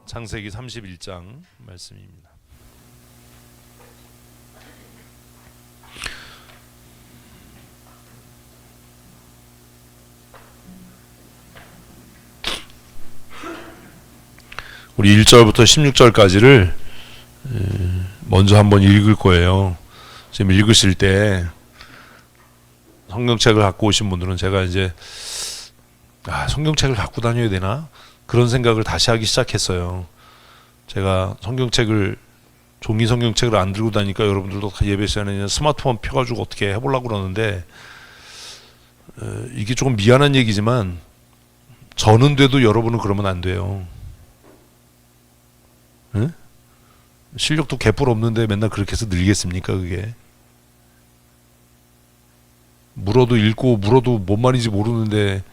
창세기 31장 말씀입니다. 우리 1절부터 16절까지를 먼저 한번 읽을 거예요. 지금 읽으실 때 성경책을 갖고 오신 분들은 제가 이제 성경책을 갖고 다녀야 되나? 그런 생각을 다시 하기 시작했어요. 제가 종이 성경책을 안 들고 다니까 여러분들도 예배 시간에 스마트폰 펴가지고 어떻게 해보려고 그러는데 이게 조금 미안한 얘기지만 저는 돼도 여러분은 그러면 안 돼요. 응? 실력도 개뿔 없는데 맨날 그렇게 해서 늘겠습니까 그게? 물어도 읽고 물어도 뭔 말인지 모르는데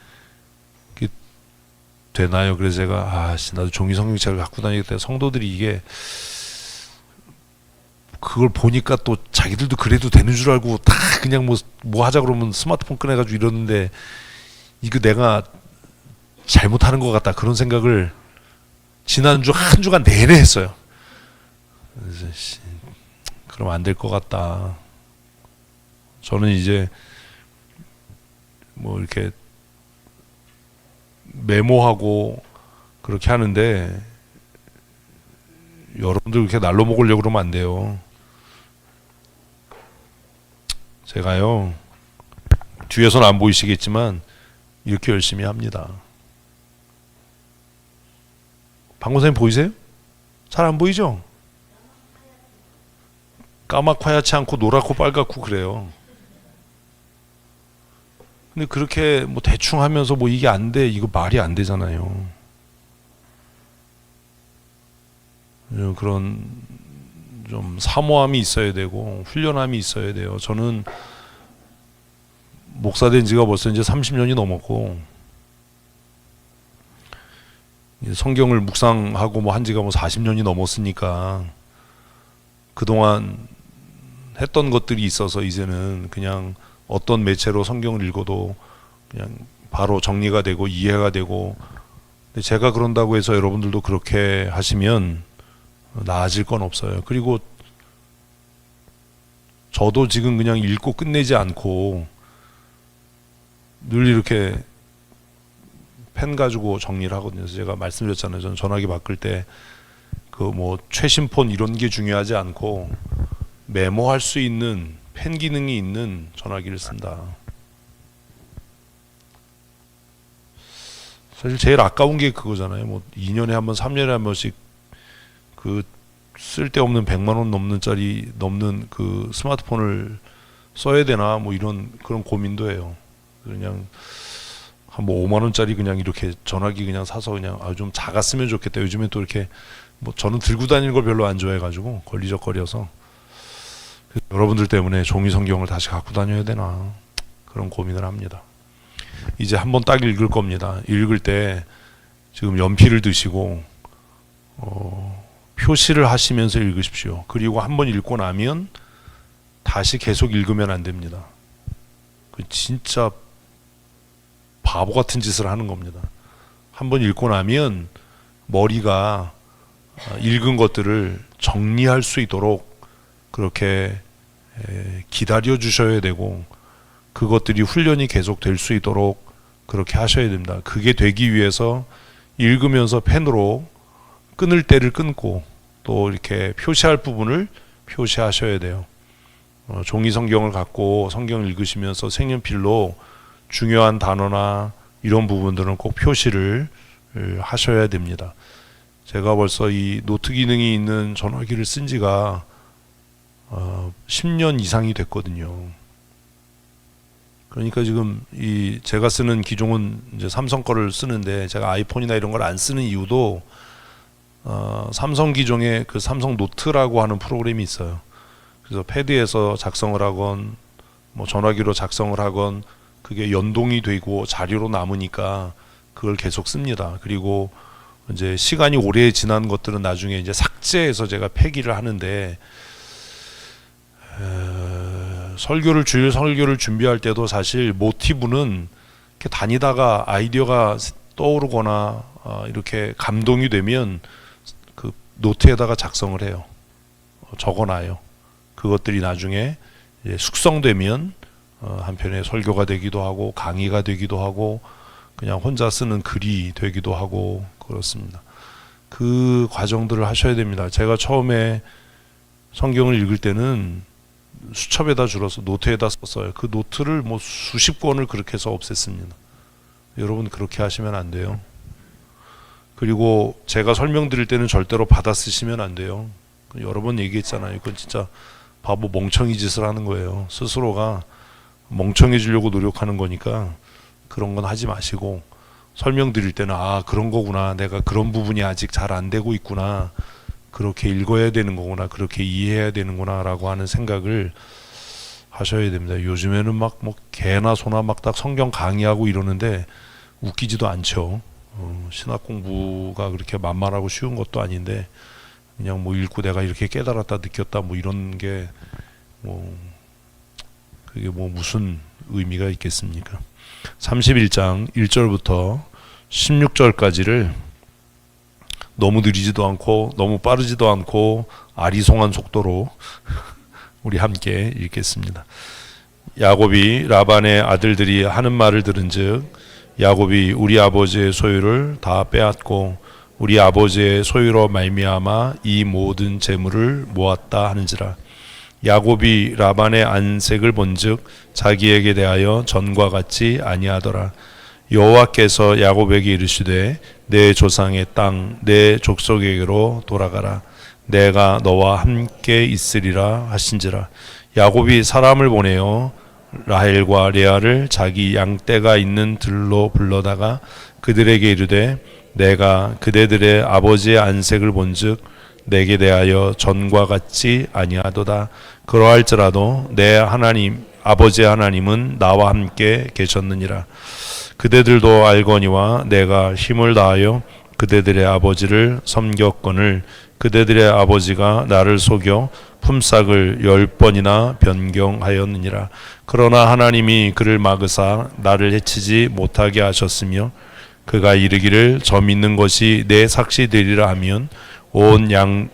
되나요? 그래서 제가 나도 종이 성경책을 갖고 다니겠다. 성도들이 이게 그걸 보니까 또 자기들도 그래도 되는 줄 알고 다 그냥 뭐 하자 그러면 스마트폰 꺼내가지고 이러는데 이거 내가 잘못하는 것 같다 그런 생각을 지난주 한 주간 내내 했어요. 그래서 그럼 안 될 것 같다. 저는 이제 뭐 이렇게 메모하고 그렇게 하는데 여러분들 그렇게 날로 먹으려고 그러면 안 돼요. 제가요 뒤에서는 안 보이시겠지만 이렇게 열심히 합니다. 방금선생님 보이세요? 잘 안 보이죠? 까맣고 하얗지 않고 노랗고 빨갛고 그래요. 근데 그렇게 뭐 대충 하면서 뭐 이게 안 돼, 이거 말이 안 되잖아요. 그런 좀 사모함이 있어야 되고 훈련함이 있어야 돼요. 저는 목사 된 지가 벌써 이제 30년이 넘었고 성경을 묵상하고 뭐 한 지가 뭐 40년이 넘었으니까 그동안 했던 것들이 있어서 이제는 그냥 어떤 매체로 성경을 읽어도 그냥 바로 정리가 되고 이해가 되고, 근데 제가 그런다고 해서 여러분들도 그렇게 하시면 나아질 건 없어요. 그리고 저도 지금 그냥 읽고 끝내지 않고 늘 이렇게 펜 가지고 정리를 하거든요. 그래서 제가 말씀드렸잖아요. 저는 전화기 바꿀 때 그 뭐 최신 폰 이런 게 중요하지 않고 메모할 수 있는 펜 기능이 있는 전화기를 쓴다. 사실 제일 아까운 게 그거잖아요. 뭐 2년에 한 번, 3년에 한 번씩 그 쓸데없는 100만 원 넘는 그 스마트폰을 써야 되나 뭐 이런 그런 고민도 해요. 그냥 한 뭐 5만 원짜리 그냥 이렇게 전화기 그냥 사서 그냥 좀 작았으면 좋겠다. 요즘에 또 이렇게 뭐 저는 들고 다니는 걸 별로 안 좋아해가지고 걸리적거려서 여러분들 때문에 종이 성경을 다시 갖고 다녀야 되나 그런 고민을 합니다. 이제 한번 딱 읽을 겁니다. 읽을 때 지금 연필을 드시고 표시를 하시면서 읽으십시오. 그리고 한번 읽고 나면 다시 계속 읽으면 안 됩니다. 그 진짜 바보 같은 짓을 하는 겁니다. 한번 읽고 나면 머리가 읽은 것들을 정리할 수 있도록 그렇게 기다려 주셔야 되고 그것들이 훈련이 계속 될 수 있도록 그렇게 하셔야 됩니다. 그게 되기 위해서 읽으면서 펜으로 끊을 때를 끊고 또 이렇게 표시할 부분을 표시하셔야 돼요. 종이 성경을 갖고 성경을 읽으시면서 색연필로 중요한 단어나 이런 부분들은 꼭 표시를 하셔야 됩니다. 제가 벌써 이 노트 기능이 있는 전화기를 쓴 지가 10년 이상이 됐거든요. 그러니까 지금 이 제가 쓰는 기종은 이제 삼성 거를 쓰는데 제가 아이폰이나 이런 걸 안 쓰는 이유도 삼성 기종에 그 삼성 노트라고 하는 프로그램이 있어요. 그래서 패드에서 작성을 하건 뭐 전화기로 작성을 하건 그게 연동이 되고 자료로 남으니까 그걸 계속 씁니다. 그리고 이제 시간이 오래 지난 것들은 나중에 이제 삭제해서 제가 폐기를 하는데 설교를 준비할 때도 사실 모티브는 이렇게 다니다가 아이디어가 떠오르거나 이렇게 감동이 되면 노트에다가 작성을 해요. 적어놔요. 그것들이 나중에 이제 숙성되면 한편의 설교가 되기도 하고 강의가 되기도 하고 그냥 혼자 쓰는 글이 되기도 하고 그렇습니다. 그 과정들을 하셔야 됩니다. 제가 처음에 성경을 읽을 때는 수첩에다 줄여서 노트에다 썼어요. 그 노트를 뭐 수십 권을 그렇게 해서 없앴습니다. 여러분 그렇게 하시면 안 돼요. 그리고 제가 설명드릴 때는 절대로 받아 쓰시면 안 돼요. 여러 번 얘기했잖아요. 이건 진짜 바보 멍청이 짓을 하는 거예요. 스스로가 멍청해지려고 노력하는 거니까 그런 건 하지 마시고 설명드릴 때는 아 그런 거구나, 내가 그런 부분이 아직 잘 안 되고 있구나, 그렇게 읽어야 되는 거구나, 그렇게 이해해야 되는구나 라고 하는 생각을 하셔야 됩니다. 요즘에는 막 뭐 개나 소나 막 딱 성경 강의하고 이러는데 웃기지도 않죠. 신학 공부가 그렇게 만만하고 쉬운 것도 아닌데 그냥 뭐 읽고 내가 이렇게 깨달았다 느꼈다 뭐 이런 게 뭐 그게 뭐 무슨 의미가 있겠습니까? 31장 1절부터 16절까지를 너무 느리지도 않고 너무 빠르지도 않고 아리송한 속도로 우리 함께 읽겠습니다. 야곱이 라반의 아들들이 하는 말을 들은즉 야곱이 우리 아버지의 소유를 다 빼앗고 우리 아버지의 소유로 말미암아 이 모든 재물을 모았다 하는지라. 야곱이 라반의 안색을 본즉 자기에게 대하여 전과 같지 아니하더라. 여호와께서 야곱에게 이르시되 내 조상의 땅 내 족속에게로 돌아가라. 내가 너와 함께 있으리라 하신지라. 야곱이 사람을 보내어 라헬과 레아를 자기 양떼가 있는 들로 불러다가 그들에게 이르되 내가 그대들의 아버지의 안색을 본즉 내게 대하여 전과 같지 아니하도다. 그러할지라도 내 하나님 아버지의 하나님은 나와 함께 계셨느니라. 그대들도 알거니와 내가 힘을 다하여 그대들의 아버지를 섬겼거늘 그대들의 아버지가 나를 속여 품삯을 10번이나 변경하였느니라. 그러나 하나님이 그를 막으사 나를 해치지 못하게 하셨으며 그가 이르기를 점 있는 것이 내 삭시 되리라 하면 온 양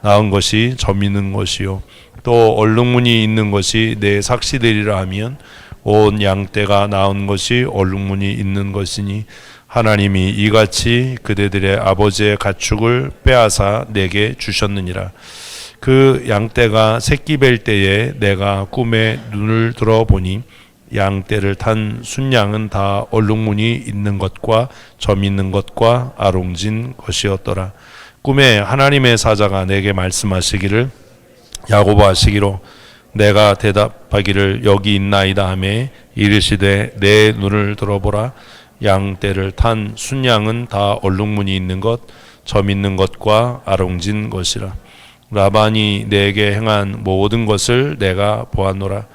낳은 것이 점 있는 것이요 또 얼룩무늬 있는 것이 내 삭시 되리라 하면 온 양떼가 낳은 것이 얼룩무늬 있는 것이니 하나님이 이같이 그대들의 아버지의 가축을 빼앗아 내게 주셨느니라. 그 양떼가 새끼 뵐 때에 내가 꿈에 눈을 들어보니 양떼를 탄 순양은 다 얼룩무늬 있는 것과 점 있는 것과 아롱진 것이었더라. 꿈에 하나님의 사자가 내게 말씀하시기를 야곱아 하시기로 내가 대답하기를 여기 있나이다 하매 이르시되 내 눈을 들어보라. 양떼를 탄 순양은 다 얼룩무늬 있는 것, 점 있는 것과 아롱진 것이라. 라반이 내게 행한 모든 것을 내가 보았노라.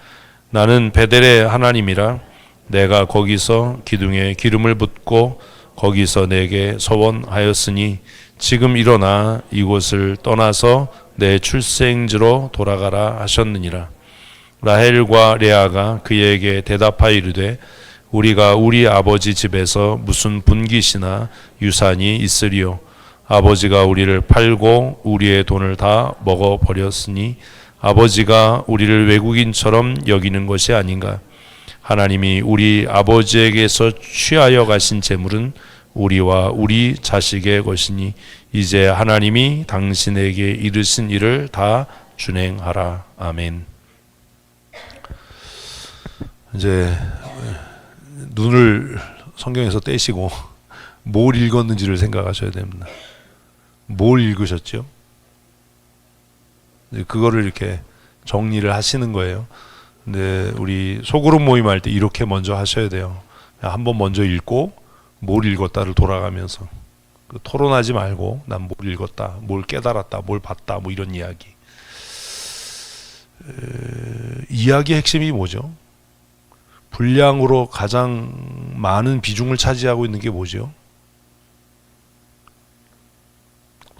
나는 베델의 하나님이라. 내가 거기서 기둥에 기름을 붓고 거기서 내게 서원하였으니 지금 일어나 이곳을 떠나서 내 출생지로 돌아가라 하셨느니라. 라헬과 레아가 그에게 대답하여 이르되 우리가 우리 아버지 집에서 무슨 분깃이나 유산이 있으리요. 아버지가 우리를 팔고 우리의 돈을 다 먹어버렸으니 아버지가 우리를 외국인처럼 여기는 것이 아닌가. 하나님이 우리 아버지에게서 취하여 가신 재물은 우리와 우리 자식의 것이니 이제 하나님이 당신에게 이르신 일을 다 준행하라. 아멘. 이제 눈을 성경에서 떼시고 뭘 읽었는지를 생각하셔야 됩니다. 뭘 읽으셨죠? 그거를 이렇게 정리를 하시는 거예요. 근데 우리 소그룹 모임 할 때 이렇게 먼저 하셔야 돼요. 한번 먼저 읽고 뭘 읽었다를 돌아가면서 토론하지 말고 난 뭘 읽었다, 뭘 깨달았다, 뭘 봤다 뭐 이런 이야기. 이야기의 핵심이 뭐죠? 분량으로 가장 많은 비중을 차지하고 있는 게 뭐죠?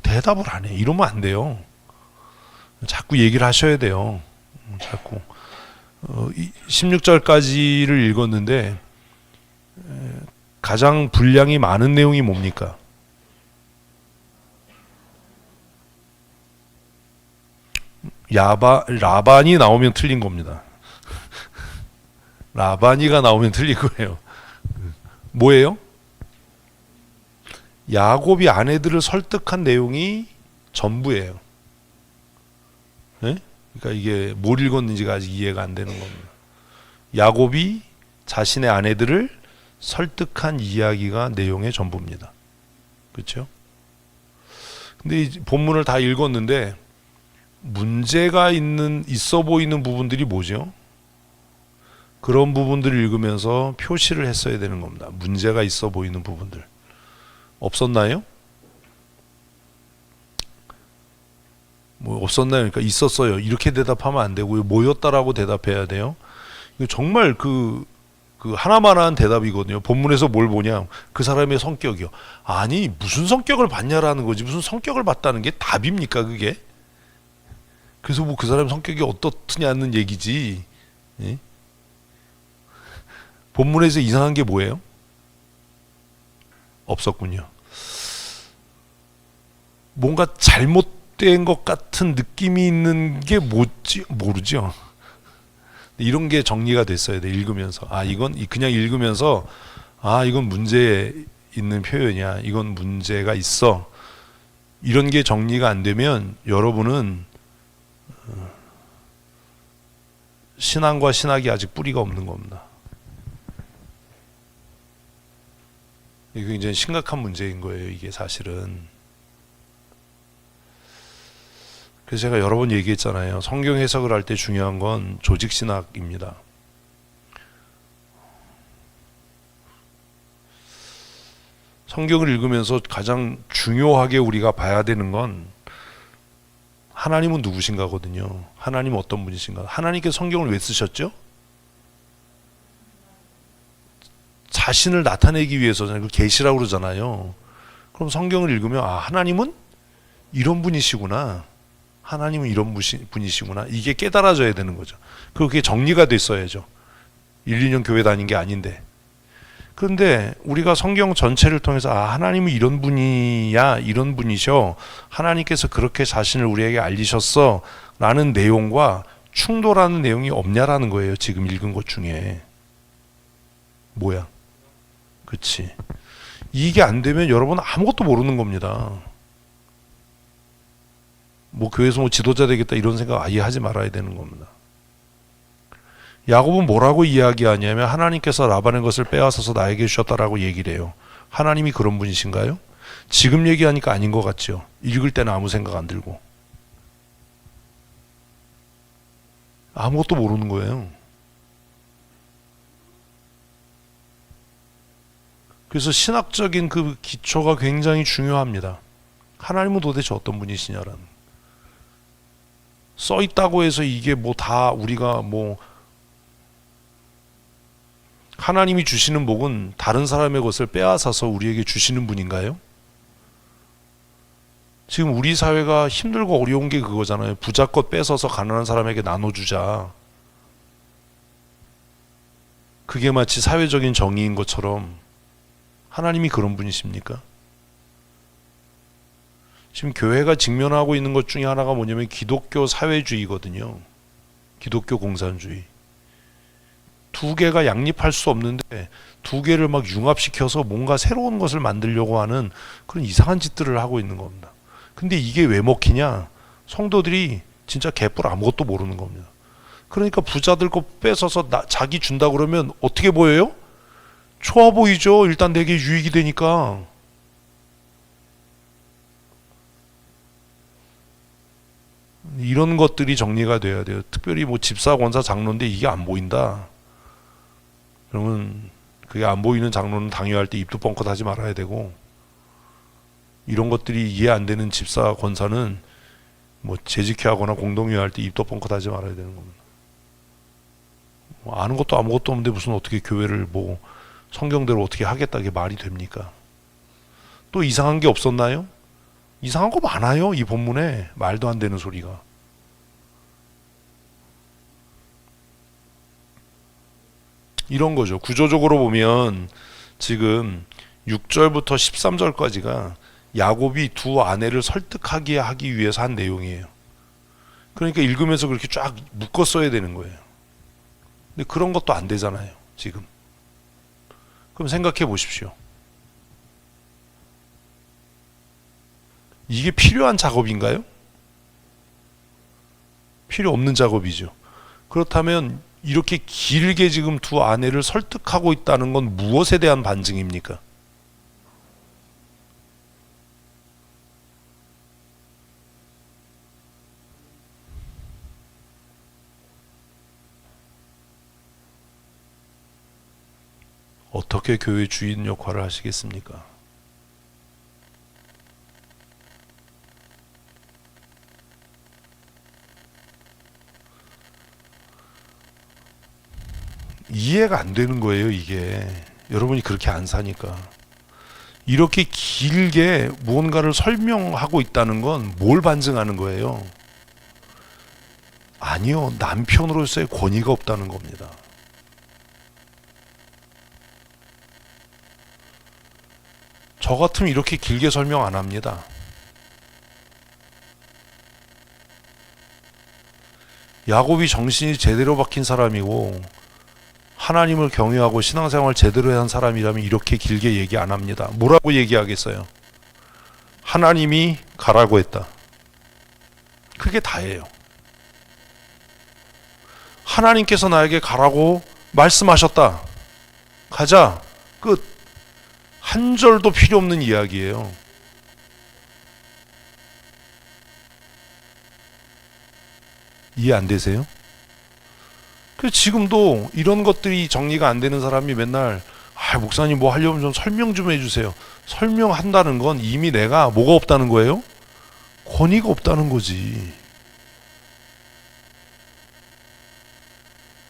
대답을 안 해. 이러면 안 돼요. 자꾸 얘기를 하셔야 돼요. 자꾸 16절까지를 읽었는데 가장 분량이 많은 내용이 뭡니까? 라반이 나오면 틀린 겁니다. 라반이가 나오면 틀린 거예요. 뭐예요? 야곱이 아내들을 설득한 내용이 전부예요. 네? 그러니까 이게 뭘 읽었는지가 아직 이해가 안 되는 겁니다. 야곱이 자신의 아내들을 설득한 이야기가 내용의 전부입니다. 그렇죠? 근데 이 본문을 다 읽었는데 문제가 있어 보이는 부분들이 뭐죠? 그런 부분들을 읽으면서 표시를 했어야 되는 겁니다. 문제가 있어 보이는 부분들. 없었나요? 뭐 없었나요? 그러니까 있었어요. 이렇게 대답하면 안 되고요. 뭐였다라고 대답해야 돼요. 이거 정말 그 하나만한 대답이거든요. 본문에서 뭘 보냐? 그 사람의 성격이요. 아니 무슨 성격을 봤냐라는 거지. 무슨 성격을 봤다는 게 답입니까 그게? 그래서 뭐 그 사람 성격이 어떻냐는 얘기지. 예? 본문에서 이상한 게 뭐예요? 없었군요. 뭔가 잘못된 것 같은 느낌이 있는 게 뭐지? 모르죠. 이런 게 정리가 됐어야 돼. 읽으면서 이건 그냥 읽으면서 이건 문제 있는 표현이야. 이건 문제가 있어. 이런 게 정리가 안 되면 여러분은 신앙과 신학이 아직 뿌리가 없는 겁니다. 이게 굉장히 심각한 문제인 거예요. 이게 사실은. 그래서 제가 여러 번 얘기했잖아요. 성경 해석을 할 때 중요한 건 조직신학입니다. 성경을 읽으면서 가장 중요하게 우리가 봐야 되는 건 하나님은 누구신가거든요. 하나님은 어떤 분이신가. 하나님께서 성경을 왜 쓰셨죠? 자신을 나타내기 위해서잖아요. 계시라고 그러잖아요. 그럼 성경을 읽으면 하나님은 이런 분이시구나. 하나님은 이런 분이시구나. 이게 깨달아져야 되는 거죠. 그게 정리가 됐어야죠. 1, 2년 교회 다닌 게 아닌데. 그런데 우리가 성경 전체를 통해서 하나님은 이런 분이야. 이런 분이셔. 하나님께서 그렇게 자신을 우리에게 알리셨어. 라는 내용과 충돌하는 내용이 없냐라는 거예요. 지금 읽은 것 중에. 뭐야? 그치. 이게 안 되면 여러분 아무것도 모르는 겁니다. 뭐 교회에서 지도자 되겠다 이런 생각 아예 하지 말아야 되는 겁니다. 야곱은 뭐라고 이야기하냐면 하나님께서 라반의 것을 빼앗아서 나에게 주셨다라고 얘기를 해요. 하나님이 그런 분이신가요? 지금 얘기하니까 아닌 것 같죠. 읽을 때는 아무 생각 안 들고. 아무것도 모르는 거예요. 그래서 신학적인 그 기초가 굉장히 중요합니다. 하나님은 도대체 어떤 분이시냐라는. 써 있다고 해서 이게 뭐 다 우리가 뭐 하나님이 주시는 복은 다른 사람의 것을 빼앗아서 우리에게 주시는 분인가요? 지금 우리 사회가 힘들고 어려운 게 그거잖아요. 부자 것 뺏어서 가난한 사람에게 나눠주자. 그게 마치 사회적인 정의인 것처럼 하나님이 그런 분이십니까? 지금 교회가 직면하고 있는 것 중에 하나가 뭐냐면 기독교 사회주의거든요. 기독교 공산주의. 두 개가 양립할 수 없는데 두 개를 막 융합시켜서 뭔가 새로운 것을 만들려고 하는 그런 이상한 짓들을 하고 있는 겁니다. 근데 이게 왜 먹히냐? 성도들이 진짜 개뿔 아무것도 모르는 겁니다. 그러니까 부자들 거 뺏어서 자기 준다 그러면 어떻게 보여요? 좋아 보이죠. 일단 내게 유익이 되니까. 이런 것들이 정리가 돼야 돼요. 특별히 뭐 집사, 권사, 장로인데 이게 안 보인다. 그러면 그게 안 보이는 장로는 강요할 때 입도 뻥끗 하지 말아야 되고, 이런 것들이 이해 안 되는 집사, 권사는 뭐 재직회 하거나 공동회할 때 입도 뻥끗 하지 말아야 되는 겁니다. 뭐 아는 것도 아무것도 없는데 무슨 어떻게 교회를 뭐 성경대로 어떻게 하겠다, 게 말이 됩니까? 또 이상한 게 없었나요? 이상한 거 많아요. 이 본문에 말도 안 되는 소리가. 이런 거죠. 구조적으로 보면 지금 6절부터 13절까지가 야곱이 두 아내를 설득하게 하기 위해서 한 내용이에요. 그러니까 읽으면서 그렇게 쫙 묶어 써야 되는 거예요. 근데 그런 것도 안 되잖아요, 지금. 그럼 생각해 보십시오. 이게 필요한 작업인가요? 필요 없는 작업이죠. 그렇다면 이렇게 길게 지금 두 아내를 설득하고 있다는 건 무엇에 대한 반증입니까? 어떻게 교회 주인 역할을 하시겠습니까? 이해가 안 되는 거예요, 이게. 여러분이 그렇게 안 사니까. 이렇게 길게 무언가를 설명하고 있다는 건 뭘 반증하는 거예요? 아니요, 남편으로서의 권위가 없다는 겁니다. 저 같으면 이렇게 길게 설명 안 합니다. 야곱이 정신이 제대로 박힌 사람이고 하나님을 경외하고 신앙생활 제대로 한 사람이라면 이렇게 길게 얘기 안 합니다. 뭐라고 얘기하겠어요? 하나님이 가라고 했다. 그게 다예요. 하나님께서 나에게 가라고 말씀하셨다. 가자. 끝. 한 절도 필요 없는 이야기예요. 이해 안 되세요? 지금도 이런 것들이 정리가 안 되는 사람이 맨날 목사님 뭐 하려면 좀 설명 좀 해주세요. 설명한다는 건 이미 내가 뭐가 없다는 거예요? 권위가 없다는 거지.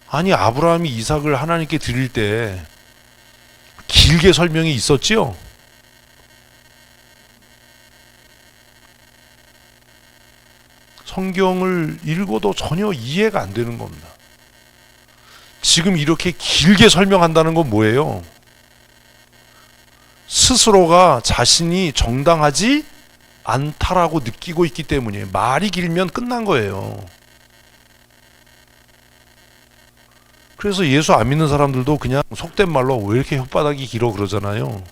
아니 아브라함이 이삭을 하나님께 드릴 때 길게 설명이 있었지요? 성경을 읽어도 전혀 이해가 안 되는 겁니다. 지금 이렇게 길게 설명한다는 건 뭐예요? 스스로가 자신이 정당하지 않다라고 느끼고 있기 때문이에요. 말이 길면 끝난 거예요. 그래서 예수 안 믿는 사람들도 그냥 속된 말로 왜 이렇게 혓바닥이 길어 그러잖아요.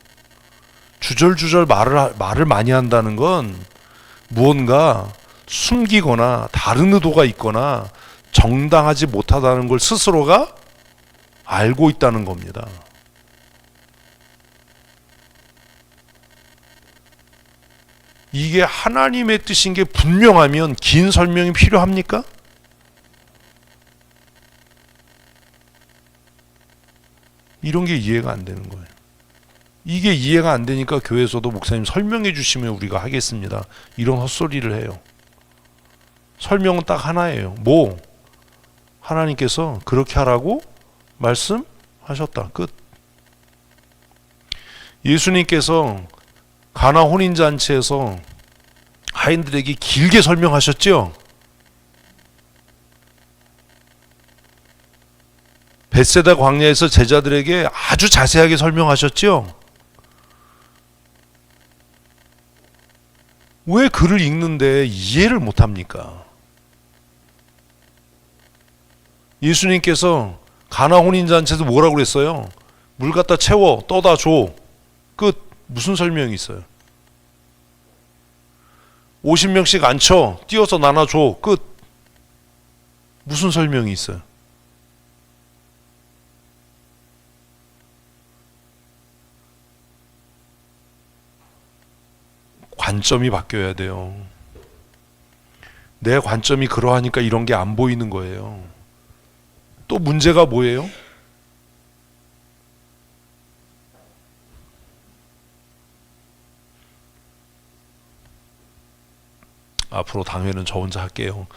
주절주절 말을 많이 한다는 건 무언가 숨기거나 다른 의도가 있거나 정당하지 못하다는 걸 스스로가 알고 있다는 겁니다. 이게 하나님의 뜻인 게 분명하면 긴 설명이 필요합니까? 이런 게 이해가 안 되는 거예요. 이게 이해가 안 되니까 교회에서도 목사님 설명해 주시면 우리가 하겠습니다. 이런 헛소리를 해요. 설명은 딱 하나예요. 뭐? 하나님께서 그렇게 하라고 말씀하셨다. 끝. 예수님께서 가나 혼인잔치에서 하인들에게 길게 설명하셨죠? 벳세다 광야에서 제자들에게 아주 자세하게 설명하셨죠? 왜 글을 읽는데 이해를 못합니까? 예수님께서 가나 혼인잔치에서 뭐라고 그랬어요? 물 갖다 채워 떠다 줘. 끝. 무슨 설명이 있어요? 50명씩 앉혀 띄어서 나눠줘. 끝. 무슨 설명이 있어요? 관점이 바뀌어야 돼요. 내 관점이 그러하니까 이런 게 안 보이는 거예요. 또 문제가 뭐예요? 앞으로 당회는 저 혼자 할게요.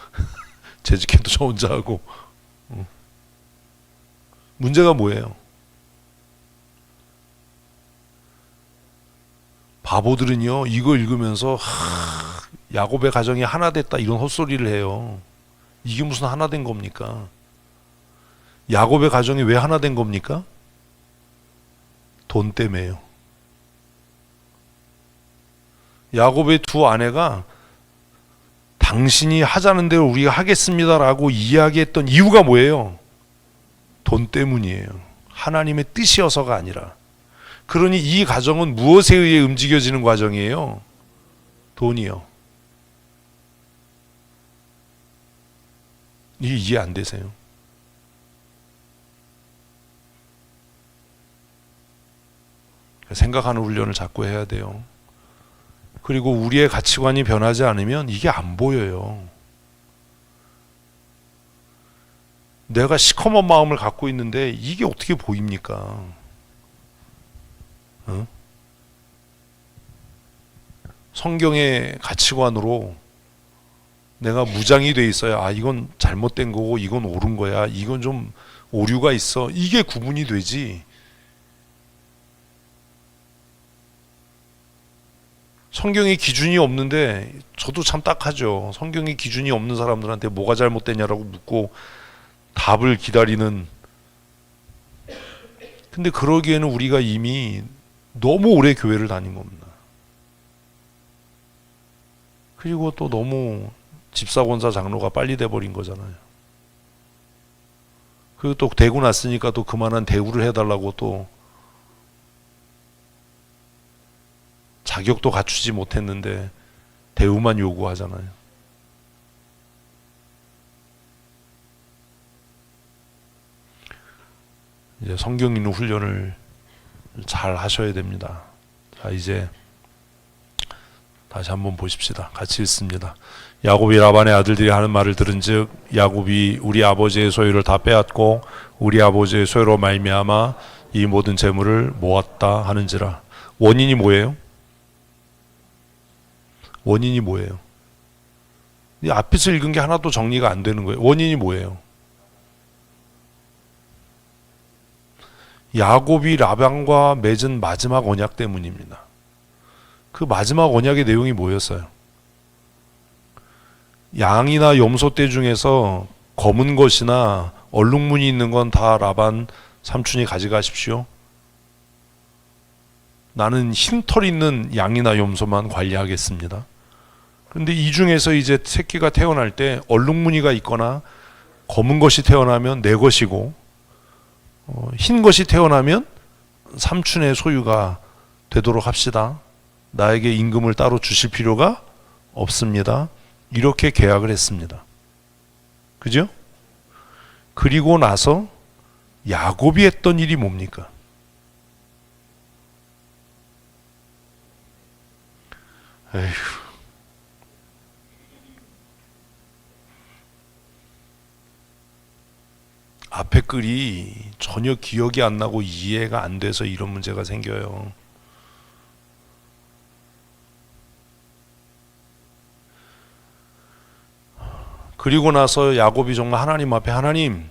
재직회도 저 혼자 하고. 문제가 뭐예요? 바보들은요 이거 읽으면서 야곱의 가정이 하나 됐다 이런 헛소리를 해요. 이게 무슨 하나 된 겁니까? 야곱의 가정이 왜 하나 된 겁니까? 돈 때문에요. 야곱의 두 아내가 당신이 하자는 대로 우리가 하겠습니다라고 이야기했던 이유가 뭐예요? 돈 때문이에요. 하나님의 뜻이어서가 아니라. 그러니 이 가정은 무엇에 의해 움직여지는 과정이에요? 돈이요. 이게 이해 안 되세요? 생각하는 훈련을 자꾸 해야 돼요. 그리고 우리의 가치관이 변하지 않으면 이게 안 보여요. 내가 시커먼 마음을 갖고 있는데 이게 어떻게 보입니까? 어? 성경의 가치관으로 내가 무장이 돼 있어야 아 이건 잘못된 거고 이건 옳은 거야, 이건 좀 오류가 있어, 이게 구분이 되지. 성경에 기준이 없는데, 저도 참 딱하죠. 성경에 기준이 없는 사람들한테 뭐가 잘못됐냐라고 묻고 답을 기다리는. 근데 그러기에는 우리가 이미 너무 오래 교회를 다닌 겁니다. 그리고 또 너무 집사권사 장로가 빨리 돼버린 거잖아요. 그리고 또 되고 났으니까 또 그만한 대우를 해달라고 또 자격도 갖추지 못했는데 대우만 요구하잖아요. 이제 성경 읽는 훈련을 잘 하셔야 됩니다. 자, 이제 다시 한번 보십시다. 같이 읽습니다. 야곱이 라반의 아들들이 하는 말을 들은즉 야곱이 우리 아버지의 소유를 다 빼앗고 우리 아버지의 소유로 말미암아 이 모든 재물을 모았다 하는지라. 원인이 뭐예요? 원인이 뭐예요? 이 앞에서 읽은 게 하나도 정리가 안 되는 거예요. 원인이 뭐예요? 야곱이 라반과 맺은 마지막 언약 때문입니다. 그 마지막 언약의 내용이 뭐였어요? 양이나 염소 떼 중에서 검은 것이나 얼룩무늬 있는 건 다 라반 삼촌이 가져가십시오. 나는 흰 털 있는 양이나 염소만 관리하겠습니다. 그런데 이 중에서 이제 새끼가 태어날 때 얼룩무늬가 있거나 검은 것이 태어나면 내 것이고 흰 것이 태어나면 삼촌의 소유가 되도록 합시다. 나에게 임금을 따로 주실 필요가 없습니다. 이렇게 계약을 했습니다. 그죠? 그리고 나서 야곱이 했던 일이 뭡니까? 에휴. 앞에 글이 전혀 기억이 안 나고 이해가 안 돼서 이런 문제가 생겨요. 그리고 나서 야곱이 정말 하나님 앞에, 하나님,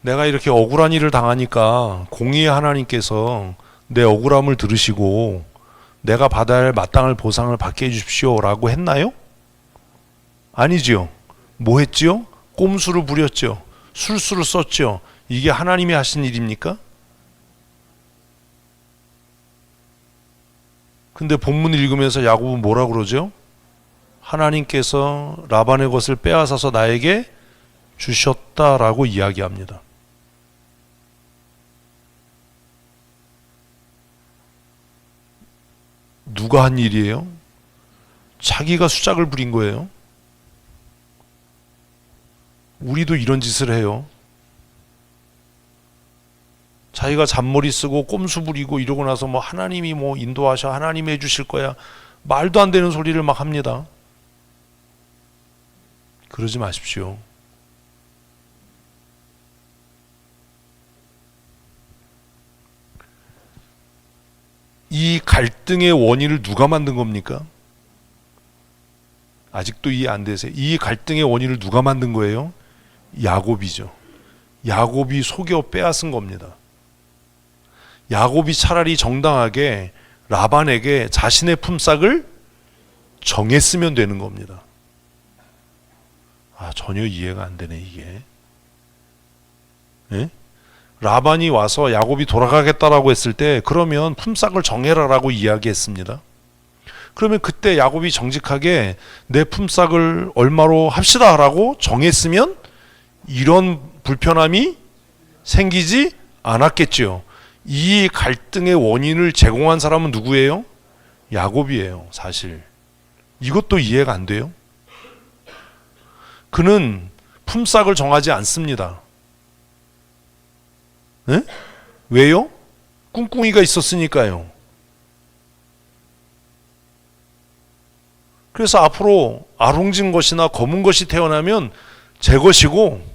내가 이렇게 억울한 일을 당하니까 공의의 하나님께서 내 억울함을 들으시고 내가 받아야 할 마땅할 보상을 받게 해주십시오 라고 했나요? 아니지요. 뭐 했지요? 꼼수를 부렸죠. 술수를 썼죠. 이게 하나님이 하신 일입니까? 근데 본문 읽으면서 야곱은 뭐라 그러죠? 하나님께서 라반의 것을 빼앗아서 나에게 주셨다라고 이야기합니다. 누가 한 일이에요? 자기가 수작을 부린 거예요. 우리도 이런 짓을 해요. 자기가 잔머리 쓰고 꼼수 부리고 이러고 나서 뭐 하나님이 뭐 인도하셔, 하나님이 해주실 거야, 말도 안 되는 소리를 막 합니다. 그러지 마십시오. 이 갈등의 원인을 누가 만든 겁니까? 아직도 이해 안 되세요? 이 갈등의 원인을 누가 만든 거예요? 야곱이죠. 야곱이 속여 빼앗은 겁니다. 야곱이 차라리 정당하게 라반에게 자신의 품삯을 정했으면 되는 겁니다. 아, 전혀 이해가 안 되네 이게. 예? 라반이 와서 야곱이 돌아가겠다라고 했을 때 그러면 품삯을 정해라라고 이야기했습니다. 그러면 그때 야곱이 정직하게 내 품삯을 얼마로 합시다라고 정했으면 이런 불편함이 생기지 않았겠지요. 이 갈등의 원인을 제공한 사람은 누구예요? 야곱이에요. 사실 이것도 이해가 안 돼요. 그는 품삯을 정하지 않습니다. 네? 왜요? 꿍꿍이가 있었으니까요. 그래서 앞으로 아롱진 것이나 검은 것이 태어나면 제 것이고,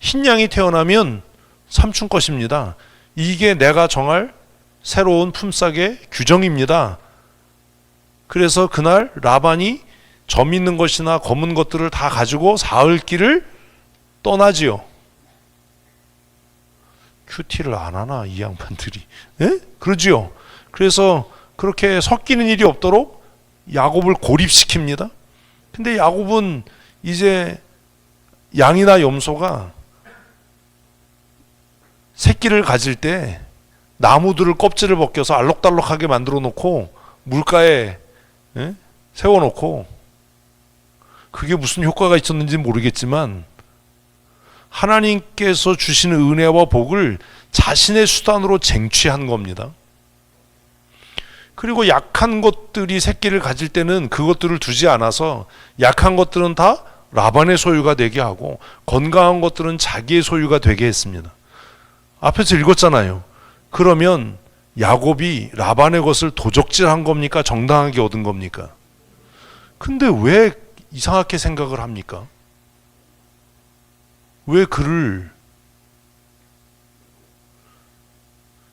흰 양이 태어나면 삼촌 것입니다. 이게 내가 정할 새로운 품삯의 규정입니다. 그래서 그날 라반이 점 있는 것이나 검은 것들을 다 가지고 사흘 길을 떠나지요. 큐티를 안 하나 이 양반들이? 예? 그러지요. 그래서 그렇게 섞이는 일이 없도록 야곱을 고립시킵니다. 근데 야곱은 이제 양이나 염소가 새끼를 가질 때 나무들을 껍질을 벗겨서 알록달록하게 만들어 놓고 물가에 세워놓고, 그게 무슨 효과가 있었는지 모르겠지만 하나님께서 주시는 은혜와 복을 자신의 수단으로 쟁취한 겁니다. 그리고 약한 것들이 새끼를 가질 때는 그것들을 두지 않아서 약한 것들은 다 라반의 소유가 되게 하고 건강한 것들은 자기의 소유가 되게 했습니다. 앞에서 읽었잖아요. 그러면 야곱이 라반의 것을 도적질한 겁니까? 정당하게 얻은 겁니까? 근데 왜 이상하게 생각을 합니까? 왜 그를,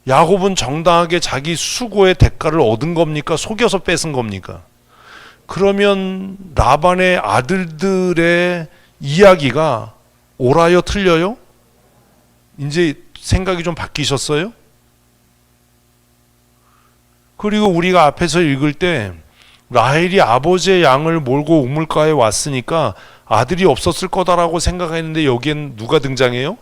야곱은 정당하게 자기 수고의 대가를 얻은 겁니까? 속여서 뺏은 겁니까? 그러면 라반의 아들들의 이야기가 옳아요, 틀려요? 이제 생각이 좀 바뀌셨어요? 그리고 우리가 앞에서 읽을 때 라헬이 아버지의 양을 몰고 우물가에 왔으니까 아들이 없었을 거다라고 생각했는데 여기엔 누가 등장해요?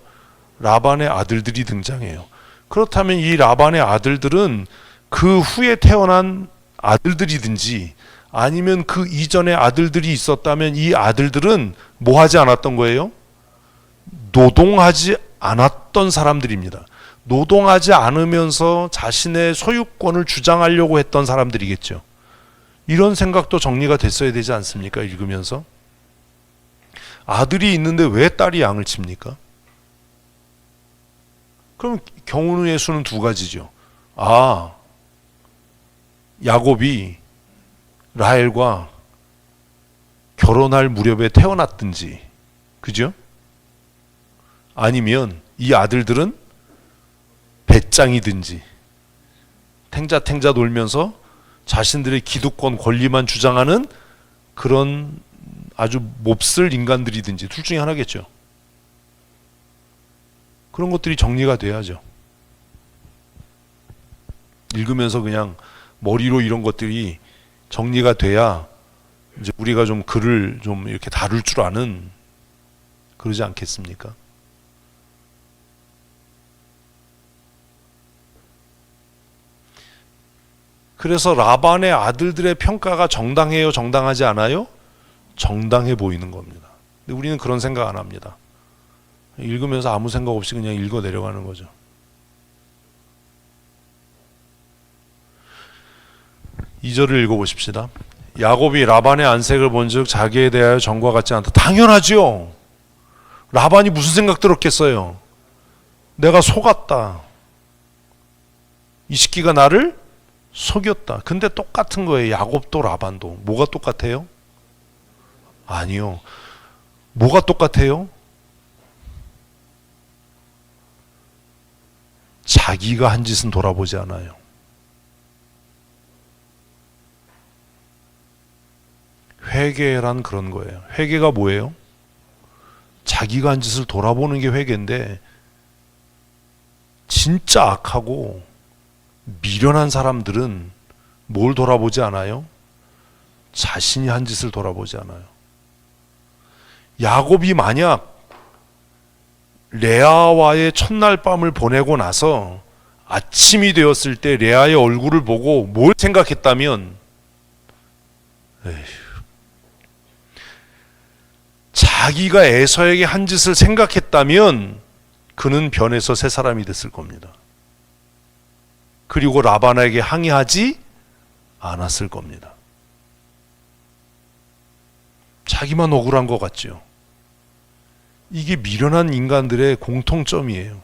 라반의 아들들이 등장해요. 그렇다면 이 라반의 아들들은 그 후에 태어난 아들들이든지 아니면 그 이전에 아들들이 있었다면 이 아들들은 뭐 하지 않았던 거예요? 노동하지 않았던 사람들입니다. 노동하지 않으면서 자신의 소유권을 주장하려고 했던 사람들이겠죠. 이런 생각도 정리가 됐어야 되지 않습니까? 읽으면서. 아들이 있는데 왜 딸이 양을 칩니까? 그럼 경우의 수는 두 가지죠. 야곱이 라헬과 결혼할 무렵에 태어났든지, 그죠? 아니면 이 아들들은 배짱이든지 탱자탱자 놀면서 자신들의 기득권 권리만 주장하는 그런 아주 몹쓸 인간들이든지 둘 중에 하나겠죠. 그런 것들이 정리가 돼야죠. 읽으면서 그냥 머리로 이런 것들이 정리가 돼야 이제 우리가 좀 글을 좀 이렇게 다룰 줄 아는, 그러지 않겠습니까? 그래서 라반의 아들들의 평가가 정당해요, 정당하지 않아요? 정당해 보이는 겁니다. 근데 우리는 그런 생각 안 합니다. 읽으면서 아무 생각 없이 그냥 읽어 내려가는 거죠. 이 절을 읽어보십시다. 야곱이 라반의 안색을 본즉 자기에 대하여 전과 같지 않다. 당연하죠. 라반이 무슨 생각 들었겠어요? 내가 속았다. 이 새끼가 나를 속였다. 근데 똑같은 거예요. 야곱도 라반도. 뭐가 똑같아요? 아니요. 뭐가 똑같아요? 자기가 한 짓은 돌아보지 않아요. 회개란 그런 거예요. 회개가 뭐예요? 자기가 한 짓을 돌아보는 게 회개인데, 진짜 악하고 미련한 사람들은 뭘 돌아보지 않아요? 자신이 한 짓을 돌아보지 않아요. 야곱이 만약 레아와의 첫날 밤을 보내고 나서 아침이 되었을 때 레아의 얼굴을 보고 뭘 생각했다면, 에휴, 자기가 에서에게 한 짓을 생각했다면 그는 변해서 새 사람이 됐을 겁니다. 그리고 라반에게 항의하지 않았을 겁니다. 자기만 억울한 것 같죠. 이게 미련한 인간들의 공통점이에요.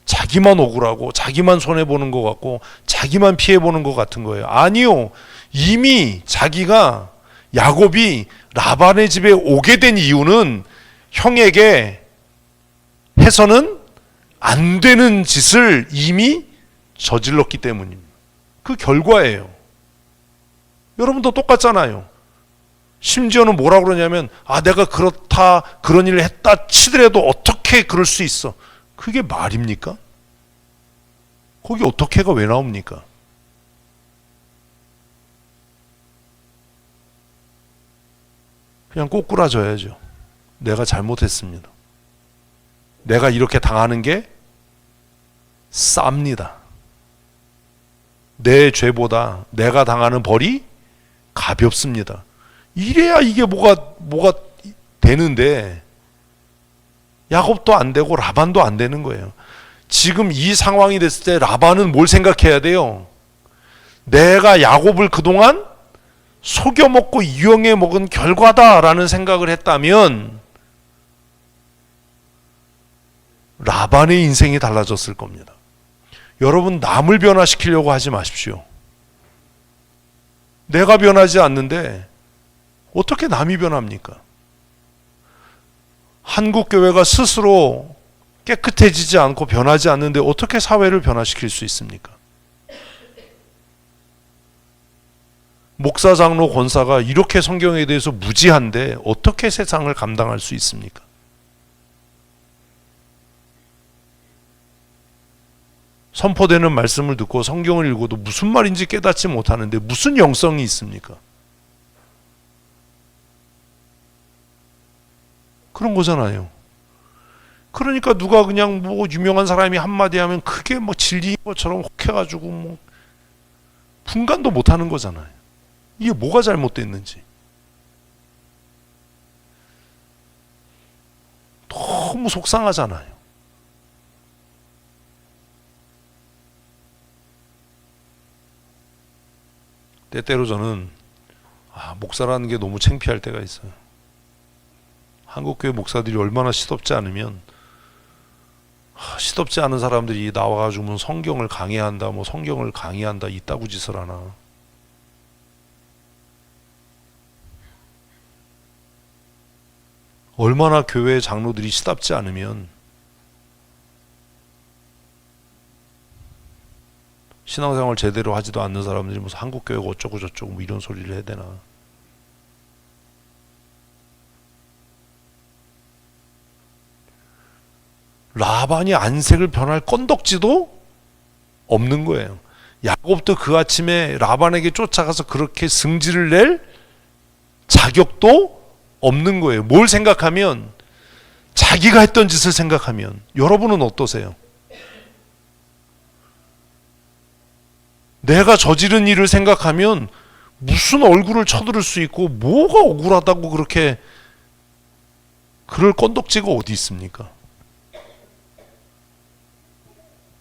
자기만 억울하고 자기만 손해보는 것 같고 자기만 피해보는 것 같은 거예요. 아니요. 이미 자기가 야곱이 라반의 집에 오게 된 이유는 형에게 해서는 안 되는 짓을 이미 저질렀기 때문입니다. 그 결과예요. 여러분도 똑같잖아요. 심지어는 뭐라고 그러냐면, 내가 그렇다 그런 일을 했다 치더라도 어떻게 그럴 수 있어. 그게 말입니까? 거기 어떻게가 왜 나옵니까? 그냥 꼬꾸라져야죠. 내가 잘못했습니다. 내가 이렇게 당하는 게 쌉니다. 내 죄보다 내가 당하는 벌이 가볍습니다. 이래야 이게 뭐가 되는데, 야곱도 안 되고 라반도 안 되는 거예요. 지금 이 상황이 됐을 때 라반은 뭘 생각해야 돼요? 내가 야곱을 그동안 속여먹고 이용해 먹은 결과다라는 생각을 했다면 라반의 인생이 달라졌을 겁니다. 여러분, 남을 변화시키려고 하지 마십시오. 내가 변하지 않는데 어떻게 남이 변합니까? 한국교회가 스스로 깨끗해지지 않고 변하지 않는데 어떻게 사회를 변화시킬 수 있습니까? 목사, 장로, 권사가 이렇게 성경에 대해서 무지한데 어떻게 세상을 감당할 수 있습니까? 선포되는 말씀을 듣고 성경을 읽어도 무슨 말인지 깨닫지 못하는데 무슨 영성이 있습니까? 그런 거잖아요. 그러니까 누가 그냥 유명한 사람이 한마디 하면 그게 진리인 것처럼 혹해가지고 분간도 못하는 거잖아요. 이게 뭐가 잘못됐는지. 너무 속상하잖아요. 때때로 저는 목사라는 게 너무 창피할 때가 있어요. 한국교회 목사들이 얼마나 시덥지 않으면, 시덥지 않은 사람들이 나와가지고 성경을 강의한다, 성경을 강의한다, 이따구 짓을 하나. 얼마나 교회 장로들이 시답지 않으면 신앙생활 제대로 하지도 않는 사람들이 무슨 한국교회가 어쩌고 저쩌고 이런 소리를 해야 되나. 라반이 안색을 변할 건덕지도 없는 거예요. 야곱도 그 아침에 라반에게 쫓아가서 그렇게 승질을 낼 자격도 없는 거예요. 뭘 생각하면, 자기가 했던 짓을 생각하면. 여러분은 어떠세요? 내가 저지른 일을 생각하면 무슨 얼굴을 쳐들을 수 있고 뭐가 억울하다고 그렇게 그럴 건덕지가 어디 있습니까?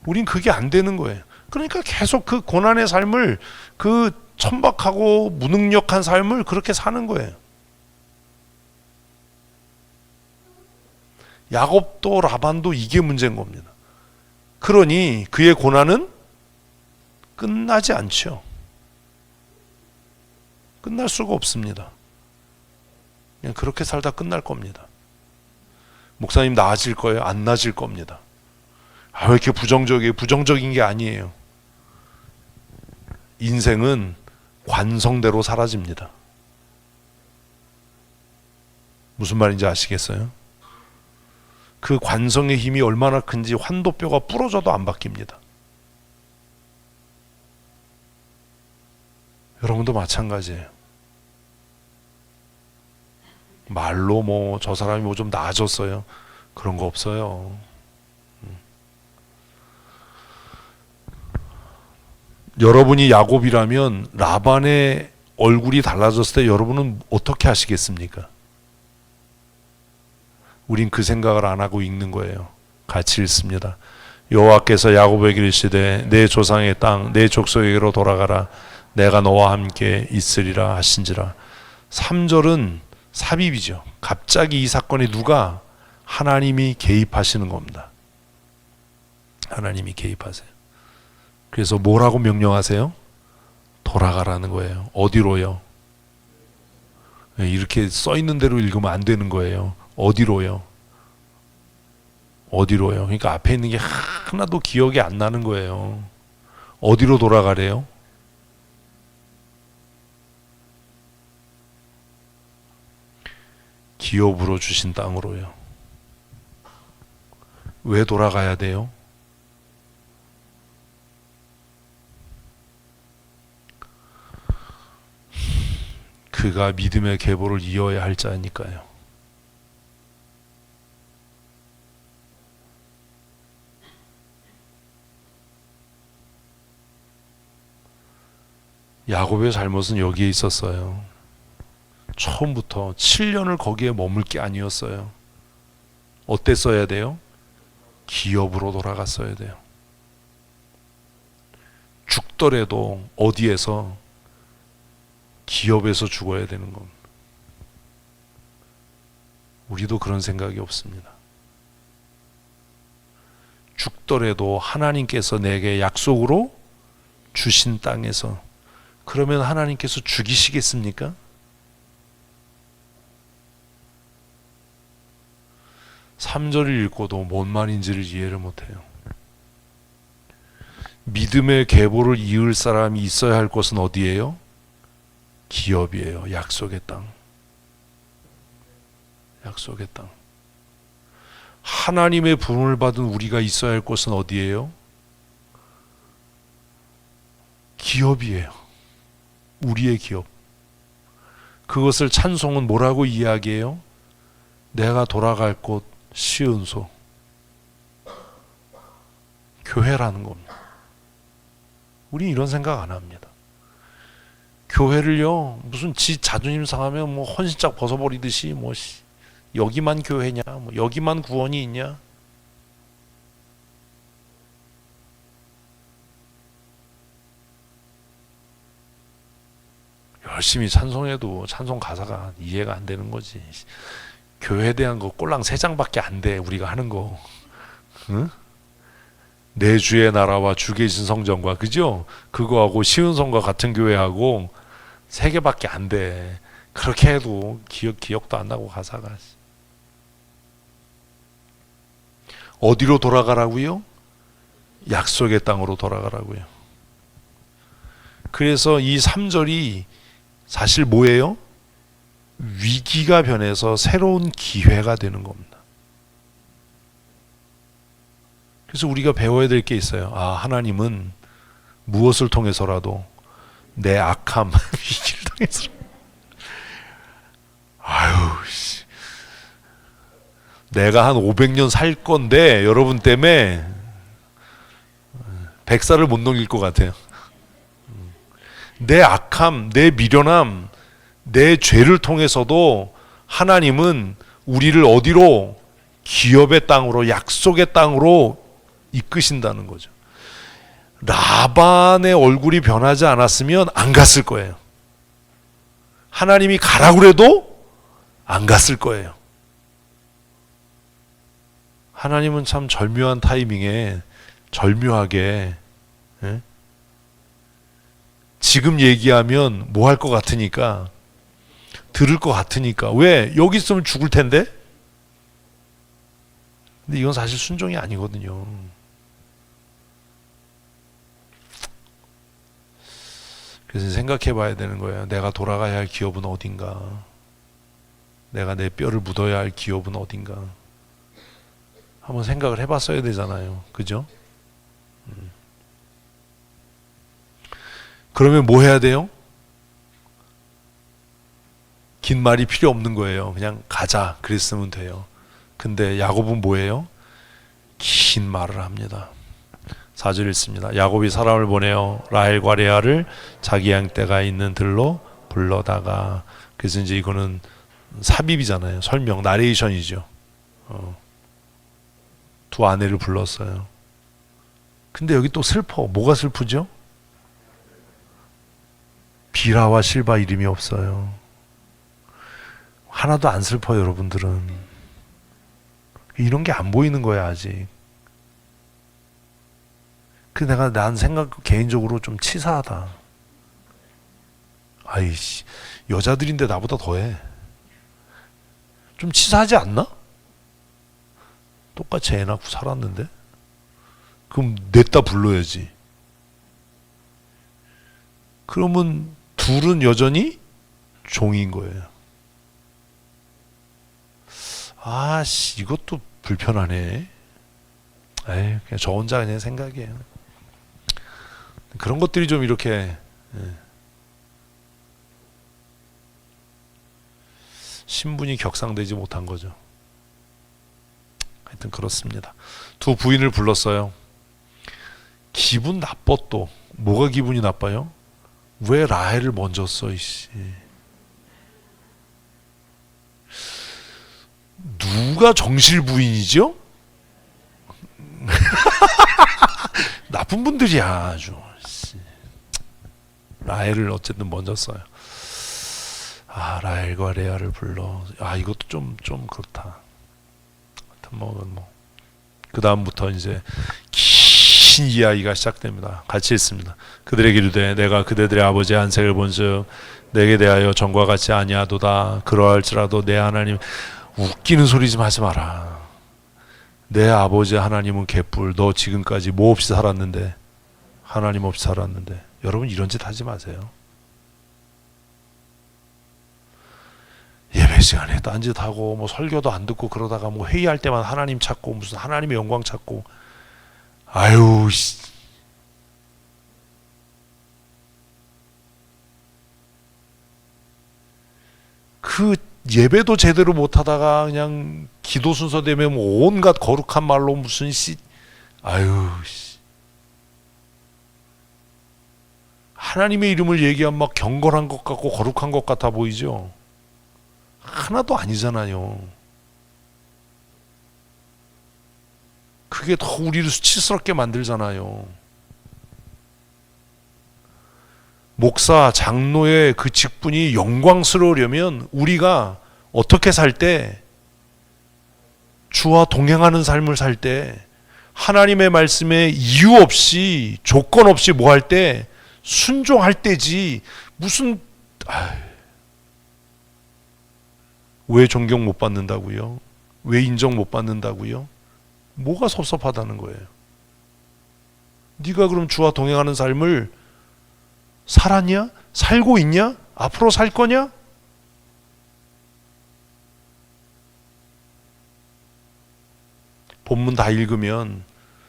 우린 그게 안 되는 거예요. 그러니까 계속 그 고난의 삶을, 그 천박하고 무능력한 삶을 그렇게 사는 거예요. 야곱도 라반도 이게 문제인 겁니다. 그러니 그의 고난은 끝나지 않죠. 끝날 수가 없습니다. 그냥 그렇게 살다 끝날 겁니다. 목사님 나아질 거예요? 안 나아질 겁니다. 왜 이렇게 부정적이에요? 부정적인 게 아니에요. 인생은 관성대로 사라집니다. 무슨 말인지 아시겠어요? 그 관성의 힘이 얼마나 큰지 환도뼈가 부러져도 안 바뀝니다. 여러분도 마찬가지예요. 말로 저 사람이 좀 나아졌어요. 그런 거 없어요. 여러분이 야곱이라면 라반의 얼굴이 달라졌을 때 여러분은 어떻게 하시겠습니까? 우린 그 생각을 안 하고 읽는 거예요. 같이 읽습니다. 여호와께서 야곱에게 이르시되 내 조상의 땅 내 족속에게로 돌아가라. 내가 너와 함께 있으리라 하신지라. 3절은 삽입이죠. 갑자기 이 사건에 누가? 하나님이 개입하시는 겁니다. 하나님이 개입하세요. 그래서 뭐라고 명령하세요? 돌아가라는 거예요. 어디로요? 이렇게 써 있는 대로 읽으면 안 되는 거예요. 어디로요? 어디로요? 그러니까 앞에 있는 게 하나도 기억이 안 나는 거예요. 어디로 돌아가래요? 기업으로 주신 땅으로요. 왜 돌아가야 돼요? 그가 믿음의 계보를 이어야 할 자니까요. 야곱의 잘못은 여기에 있었어요. 처음부터 7년을 거기에 머물 게 아니었어요. 어땠어야 돼요? 기업으로 돌아갔어야 돼요. 죽더라도 어디에서? 기업에서 죽어야 되는 겁니다. 우리도 그런 생각이 없습니다. 죽더라도 하나님께서 내게 약속으로 주신 땅에서. 그러면 하나님께서 죽이시겠습니까? 삼 절을 읽고도 뭔 말인지를 이해를 못해요. 믿음의 계보를 이을 사람이 있어야 할 곳은 어디예요? 기업이에요. 약속의 땅. 약속의 땅. 하나님의 부름을 받은 우리가 있어야 할 곳은 어디예요? 기업이에요. 우리의 기업. 그것을 찬송은 뭐라고 이야기해요? 내가 돌아갈 곳 시은소. 교회라는 겁니다. 우리 이런 생각 안 합니다. 교회를요, 무슨 지 자존심 상하면 뭐 헌신짝 벗어버리듯이 뭐 여기만 교회냐, 뭐 여기만 구원이 있냐. 열심히 찬송해도 찬송 가사가 이해가 안 되는 거지. 교회에 대한 거 꼴랑 3장밖에 안 돼. 우리가 하는 거. 응? 내 주의 나라와 주 계신 성전과, 그죠? 그거하고 시은성과 같은 교회하고 3개밖에 안 돼. 그렇게 해도 기억도 안 나고 가사가. 어디로 돌아가라고요? 약속의 땅으로 돌아가라고요. 그래서 이 3절이 사실 뭐예요? 위기가 변해서 새로운 기회가 되는 겁니다. 그래서 우리가 배워야 될 게 있어요. 아, 하나님은 무엇을 통해서라도 내 악함, 위기를 통해서. 아유, 내가 한 500년 살 건데 여러분 때문에 100살을 못 넘길 것 같아요. 내 악함, 내 미련함, 내 죄를 통해서도 하나님은 우리를 어디로? 기업의 땅으로, 약속의 땅으로 이끄신다는 거죠. 라반의 얼굴이 변하지 않았으면 안 갔을 거예요. 하나님이 가라고 해도 안 갔을 거예요. 하나님은 참 절묘한 타이밍에 절묘하게, 예? 지금 얘기하면 뭐 할 것 같으니까, 들을 것 같으니까. 왜? 여기 있으면 죽을 텐데? 근데 이건 사실 순종이 아니거든요. 그래서 생각해 봐야 되는 거예요. 내가 돌아가야 할 기업은 어딘가? 내가 내 뼈를 묻어야 할 기업은 어딘가? 한번 생각을 해봤어야 되잖아요. 그죠? 그러면 뭐 해야 돼요? 긴 말이 필요 없는 거예요. 그냥 가자 그랬으면 돼요. 근데 야곱은 뭐예요? 긴 말을 합니다. 4절 읽습니다. 야곱이 사람을 보내어 라헬과 레아를 자기 양떼가 있는 들로 불러다가, 그래서 이제 이거는 삽입이잖아요. 설명, 나레이션이죠. 두 아내를 불렀어요. 근데 여기 또 슬퍼. 뭐가 슬프죠? 비라와 실바 이름이 없어요. 하나도 안 슬퍼요, 여러분들은. 이런 게 안 보이는 거야, 아직. 그 난 생각 개인적으로 좀 치사하다. 아이씨, 여자들인데 나보다 더해. 좀 치사하지 않나? 똑같이 애 낳고 살았는데? 그럼 냈다 불러야지. 그러면 둘은 여전히 종인 거예요. 아씨, 이것도 불편하네. 에이, 그냥 저 혼자 그냥 생각이에요. 그런 것들이 좀 이렇게 신분이 격상되지 못한 거죠. 하여튼 그렇습니다. 두 부인을 불렀어요. 기분 나빠. 또 뭐가 기분이 나빠요? 왜 라헬을 먼저 써? 이씨. 누가 정실 부인이죠? 나쁜 분들이야 아주. 라헬을 어쨌든 먼저 써요. 아, 라헬과 레아를 불러. 아, 이것도 좀 그렇다. 하여튼 그 다음부터 이제 긴 이야기가 시작됩니다. 같이 읽습니다. 그들에게 이르되 내가 그대들의 아버지의 안색을 본즉 내게 대하여 전과 같이 아니하도다. 그러할지라도 내 하나님, 웃기는 소리 좀 하지 마라. 내 아버지 하나님은 개뿔. 너 지금까지 뭐 없이 살았는데, 하나님 없이 살았는데. 여러분, 이런 짓 하지 마세요. 예배 시간에 딴짓하고 뭐 설교도 안 듣고 그러다가 뭐 회의할 때만 하나님 찾고 무슨 하나님의 영광 찾고. 아유 씨. 그 예배도 제대로 못하다가 그냥 기도 순서 되면 뭐 온갖 거룩한 말로 무슨 씨. 아유 씨. 하나님의 이름을 얘기하면 막 경건한 것 같고 거룩한 것 같아 보이죠? 하나도 아니잖아요. 그게 더 우리를 수치스럽게 만들잖아요. 목사, 장로의 그 직분이 영광스러우려면 우리가 어떻게 살 때, 주와 동행하는 삶을 살 때, 하나님의 말씀에 이유 없이 조건 없이 뭐 할 때 순종할 때지. 무슨 왜 존경 못 받는다고요? 왜 인정 못 받는다고요? 뭐가 섭섭하다는 거예요? 네가 그럼 주와 동행하는 삶을 살았냐? 살고 있냐? 앞으로 살 거냐? 본문 다 읽으면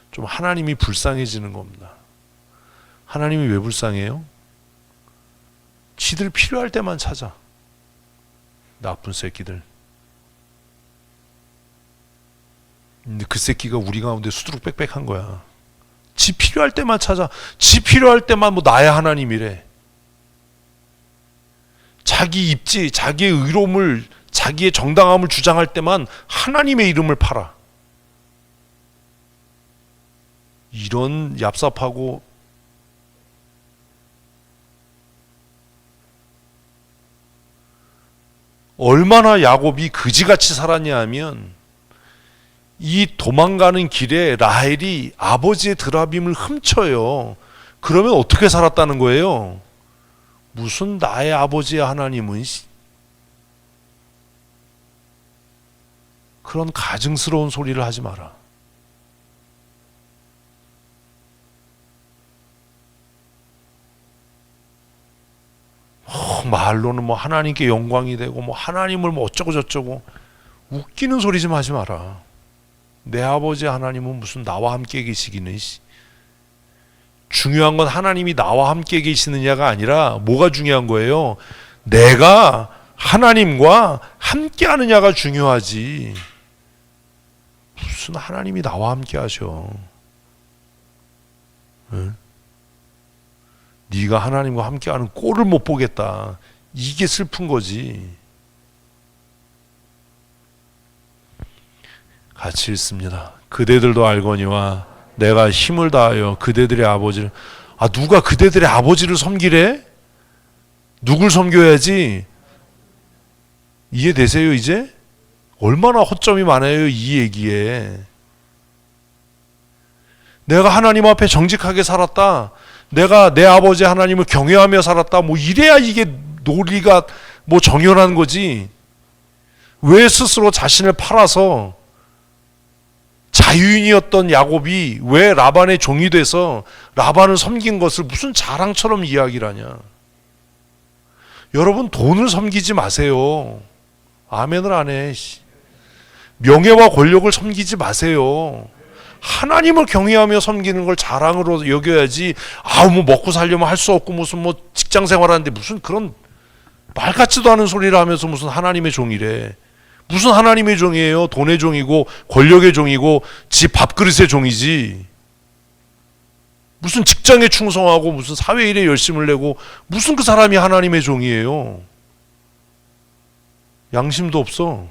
좀 하나님이 불쌍해지는 겁니다. 하나님이 왜 불쌍해요? 지들 필요할 때만 찾아. 나쁜 새끼들. 근데 그 새끼가 우리 가운데 수두룩 빽빽한 거야. 지 필요할 때만 찾아. 지 필요할 때만 뭐 나의 하나님이래. 자기 입지, 자기의 의로움을, 자기의 정당함을 주장할 때만 하나님의 이름을 팔아. 이런 얍삽하고 얼마나 야곱이 그지같이 살았냐 하면, 이 도망가는 길에 라헬이 아버지의 드라빔을 훔쳐요. 그러면 어떻게 살았다는 거예요? 무슨 나의 아버지의 하나님은, 그런 가증스러운 소리를 하지 마라. 말로는 뭐 하나님께 영광이 되고 뭐 하나님을 뭐 어쩌고 저쩌고, 웃기는 소리 좀 하지 마라. 내 아버지 하나님은 무슨 나와 함께 계시기는. 중요한 건 하나님이 나와 함께 계시느냐가 아니라 뭐가 중요한 거예요? 내가 하나님과 함께 하느냐가 중요하지. 무슨 하나님이 나와 함께 하셔. 응? 네가 하나님과 함께하는 꼴을 못 보겠다. 이게 슬픈 거지. 같이 읽습니다. 그대들도 알거니와 내가 힘을 다하여 그대들의 아버지를 누가 그대들의 아버지를 섬기래? 누굴 섬겨야지? 이해되세요 이제? 얼마나 허점이 많아요 이 얘기에. 내가 하나님 앞에 정직하게 살았다. 내가 내 아버지 하나님을 경외하며 살았다. 뭐 이래야 이게 논리가 뭐 정연한 거지. 왜 스스로 자신을 팔아서 자유인이었던 야곱이 왜 라반의 종이 돼서 라반을 섬긴 것을 무슨 자랑처럼 이야기를 하냐. 여러분 돈을 섬기지 마세요. 아멘을 안 해. 명예와 권력을 섬기지 마세요. 하나님을 경외하며 섬기는 걸 자랑으로 여겨야지. 뭐 먹고 살려면 할 수 없고 무슨 뭐 직장 생활하는데 무슨 그런 말 같지도 않은 소리를 하면서 무슨 하나님의 종이래. 무슨 하나님의 종이에요? 돈의 종이고 권력의 종이고 지 밥그릇의 종이지. 무슨 직장에 충성하고 무슨 사회일에 열심을 내고 무슨 그 사람이 하나님의 종이에요? 양심도 없어.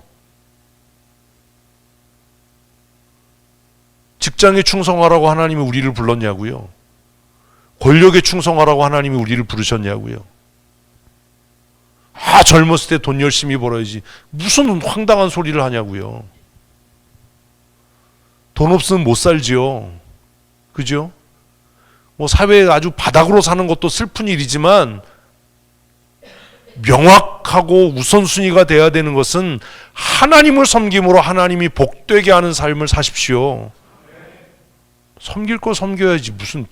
직장에 충성하라고 하나님이 우리를 불렀냐고요? 권력에 충성하라고 하나님이 우리를 부르셨냐고요? 젊었을 때 돈 열심히 벌어야지. 무슨 황당한 소리를 하냐고요? 돈 없으면 못 살지요. 그죠? 뭐 사회에 아주 바닥으로 사는 것도 슬픈 일이지만 명확하고 우선순위가 돼야 되는 것은 하나님을 섬김으로 하나님이 복되게 하는 삶을 사십시오. 섬길 거 섬겨야지 무슨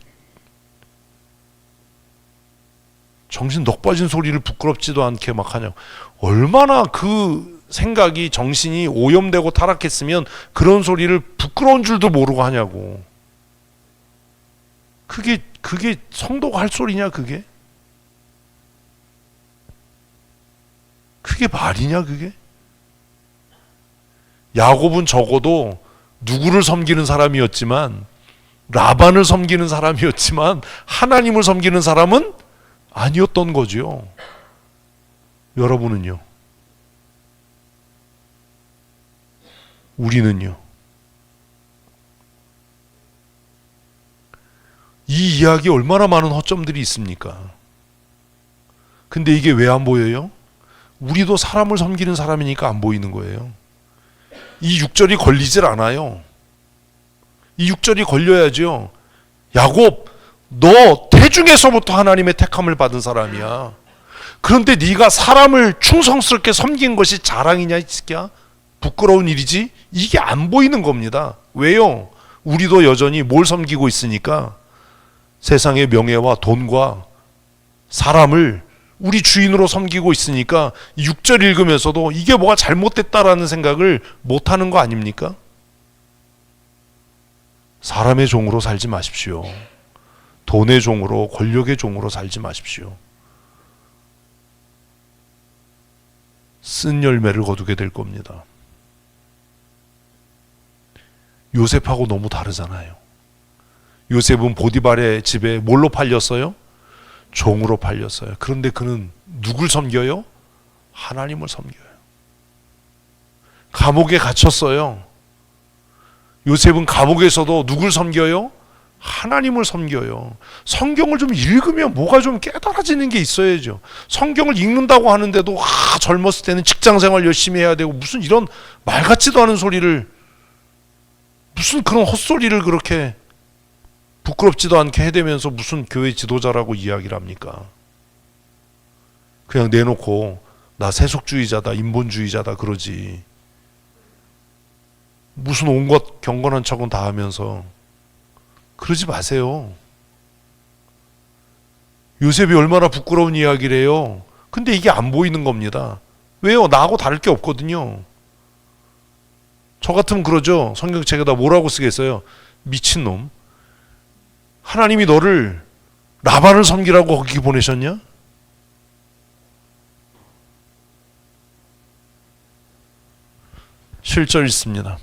정신 넋 빠진 소리를 부끄럽지도 않게 막 하냐고. 얼마나 그 생각이 정신이 오염되고 타락했으면 그런 소리를 부끄러운 줄도 모르고 하냐고. 그게 성도가 할 소리냐 그게? 그게 말이냐 그게? 야곱은 적어도 누구를 섬기는 사람이었지만 라반을 섬기는 사람이었지만 하나님을 섬기는 사람은 아니었던 거죠. 여러분은요? 우리는요? 이 이야기에 얼마나 많은 허점들이 있습니까? 근데 이게 왜 안 보여요? 우리도 사람을 섬기는 사람이니까 안 보이는 거예요. 이 6절이 걸리질 않아요. 이 6절이 걸려야죠. 야곱, 너 태중에서부터 하나님의 택함을 받은 사람이야. 그런데 네가 사람을 충성스럽게 섬긴 것이 자랑이냐 이 새끼야? 부끄러운 일이지? 이게 안 보이는 겁니다. 왜요? 우리도 여전히 뭘 섬기고 있으니까 세상의 명예와 돈과 사람을 우리 주인으로 섬기고 있으니까 6절 읽으면서도 이게 뭐가 잘못됐다라는 생각을 못하는 거 아닙니까? 사람의 종으로 살지 마십시오. 돈의 종으로, 권력의 종으로 살지 마십시오. 쓴 열매를 거두게 될 겁니다. 요셉하고 너무 다르잖아요. 요셉은 보디발의 집에 뭘로 팔렸어요? 종으로 팔렸어요. 그런데 그는 누굴 섬겨요? 하나님을 섬겨요. 감옥에 갇혔어요. 요셉은 감옥에서도 누굴 섬겨요? 하나님을 섬겨요. 성경을 좀 읽으면 뭐가 좀 깨달아지는 게 있어야죠. 성경을 읽는다고 하는데도 젊었을 때는 직장생활 열심히 해야 되고 무슨 이런 말 같지도 않은 소리를, 무슨 그런 헛소리를 그렇게 부끄럽지도 않게 해대면서 무슨 교회 지도자라고 이야기를 합니까? 그냥 내놓고 나 세속주의자다, 인본주의자다 그러지. 무슨 온갖 경건한 척은 다 하면서 그러지 마세요. 요셉이 얼마나 부끄러운 이야기를 해요. 근데 이게 안 보이는 겁니다. 왜요? 나하고 다를 게 없거든요. 저 같으면 그러죠. 성경책에다 뭐라고 쓰겠어요? 미친놈. 하나님이 너를 라반을 섬기라고 거기 보내셨냐? 실절 있습니다.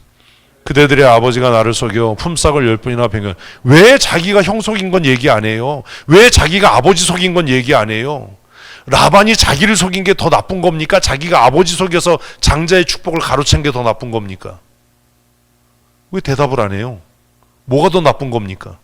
그대들의 아버지가 나를 속여 품삯을 10번이나 변경. 왜 자기가 형 속인 건 얘기 안 해요? 왜 자기가 아버지 속인 건 얘기 안 해요? 라반이 자기를 속인 게 더 나쁜 겁니까? 자기가 아버지 속여서 장자의 축복을 가로챈 게 더 나쁜 겁니까? 왜 대답을 안 해요? 뭐가 더 나쁜 겁니까?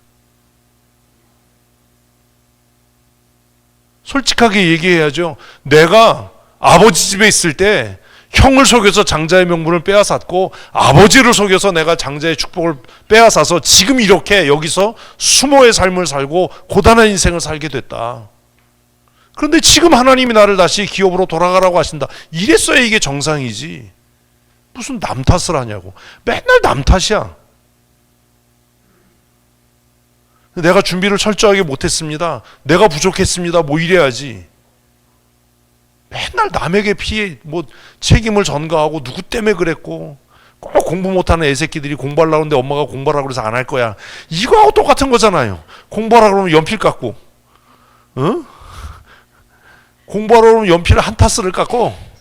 솔직하게 얘기해야죠. 내가 아버지 집에 있을 때 형을 속여서 장자의 명분을 빼앗았고 아버지를 속여서 내가 장자의 축복을 빼앗아서 지금 이렇게 여기서 수모의 삶을 살고 고단한 인생을 살게 됐다. 그런데 지금 하나님이 나를 다시 기업으로 돌아가라고 하신다. 이랬어야 이게 정상이지. 무슨 남 탓을 하냐고. 맨날 남 탓이야. 내가 준비를 철저하게 못했습니다. 내가 부족했습니다. 뭐 이래야지. 맨날 남에게 피해 책임을 전가하고 누구 때문에 그랬고 꼭 공부 못하는 애새끼들이 공부하려고 하는데 엄마가 공부하라고 그래서 안 할 거야. 이거하고 똑같은 거잖아요. 공부하라고 그러면 연필 깎고 응? 공부하라고 그러면 연필을 한 타스를 깎고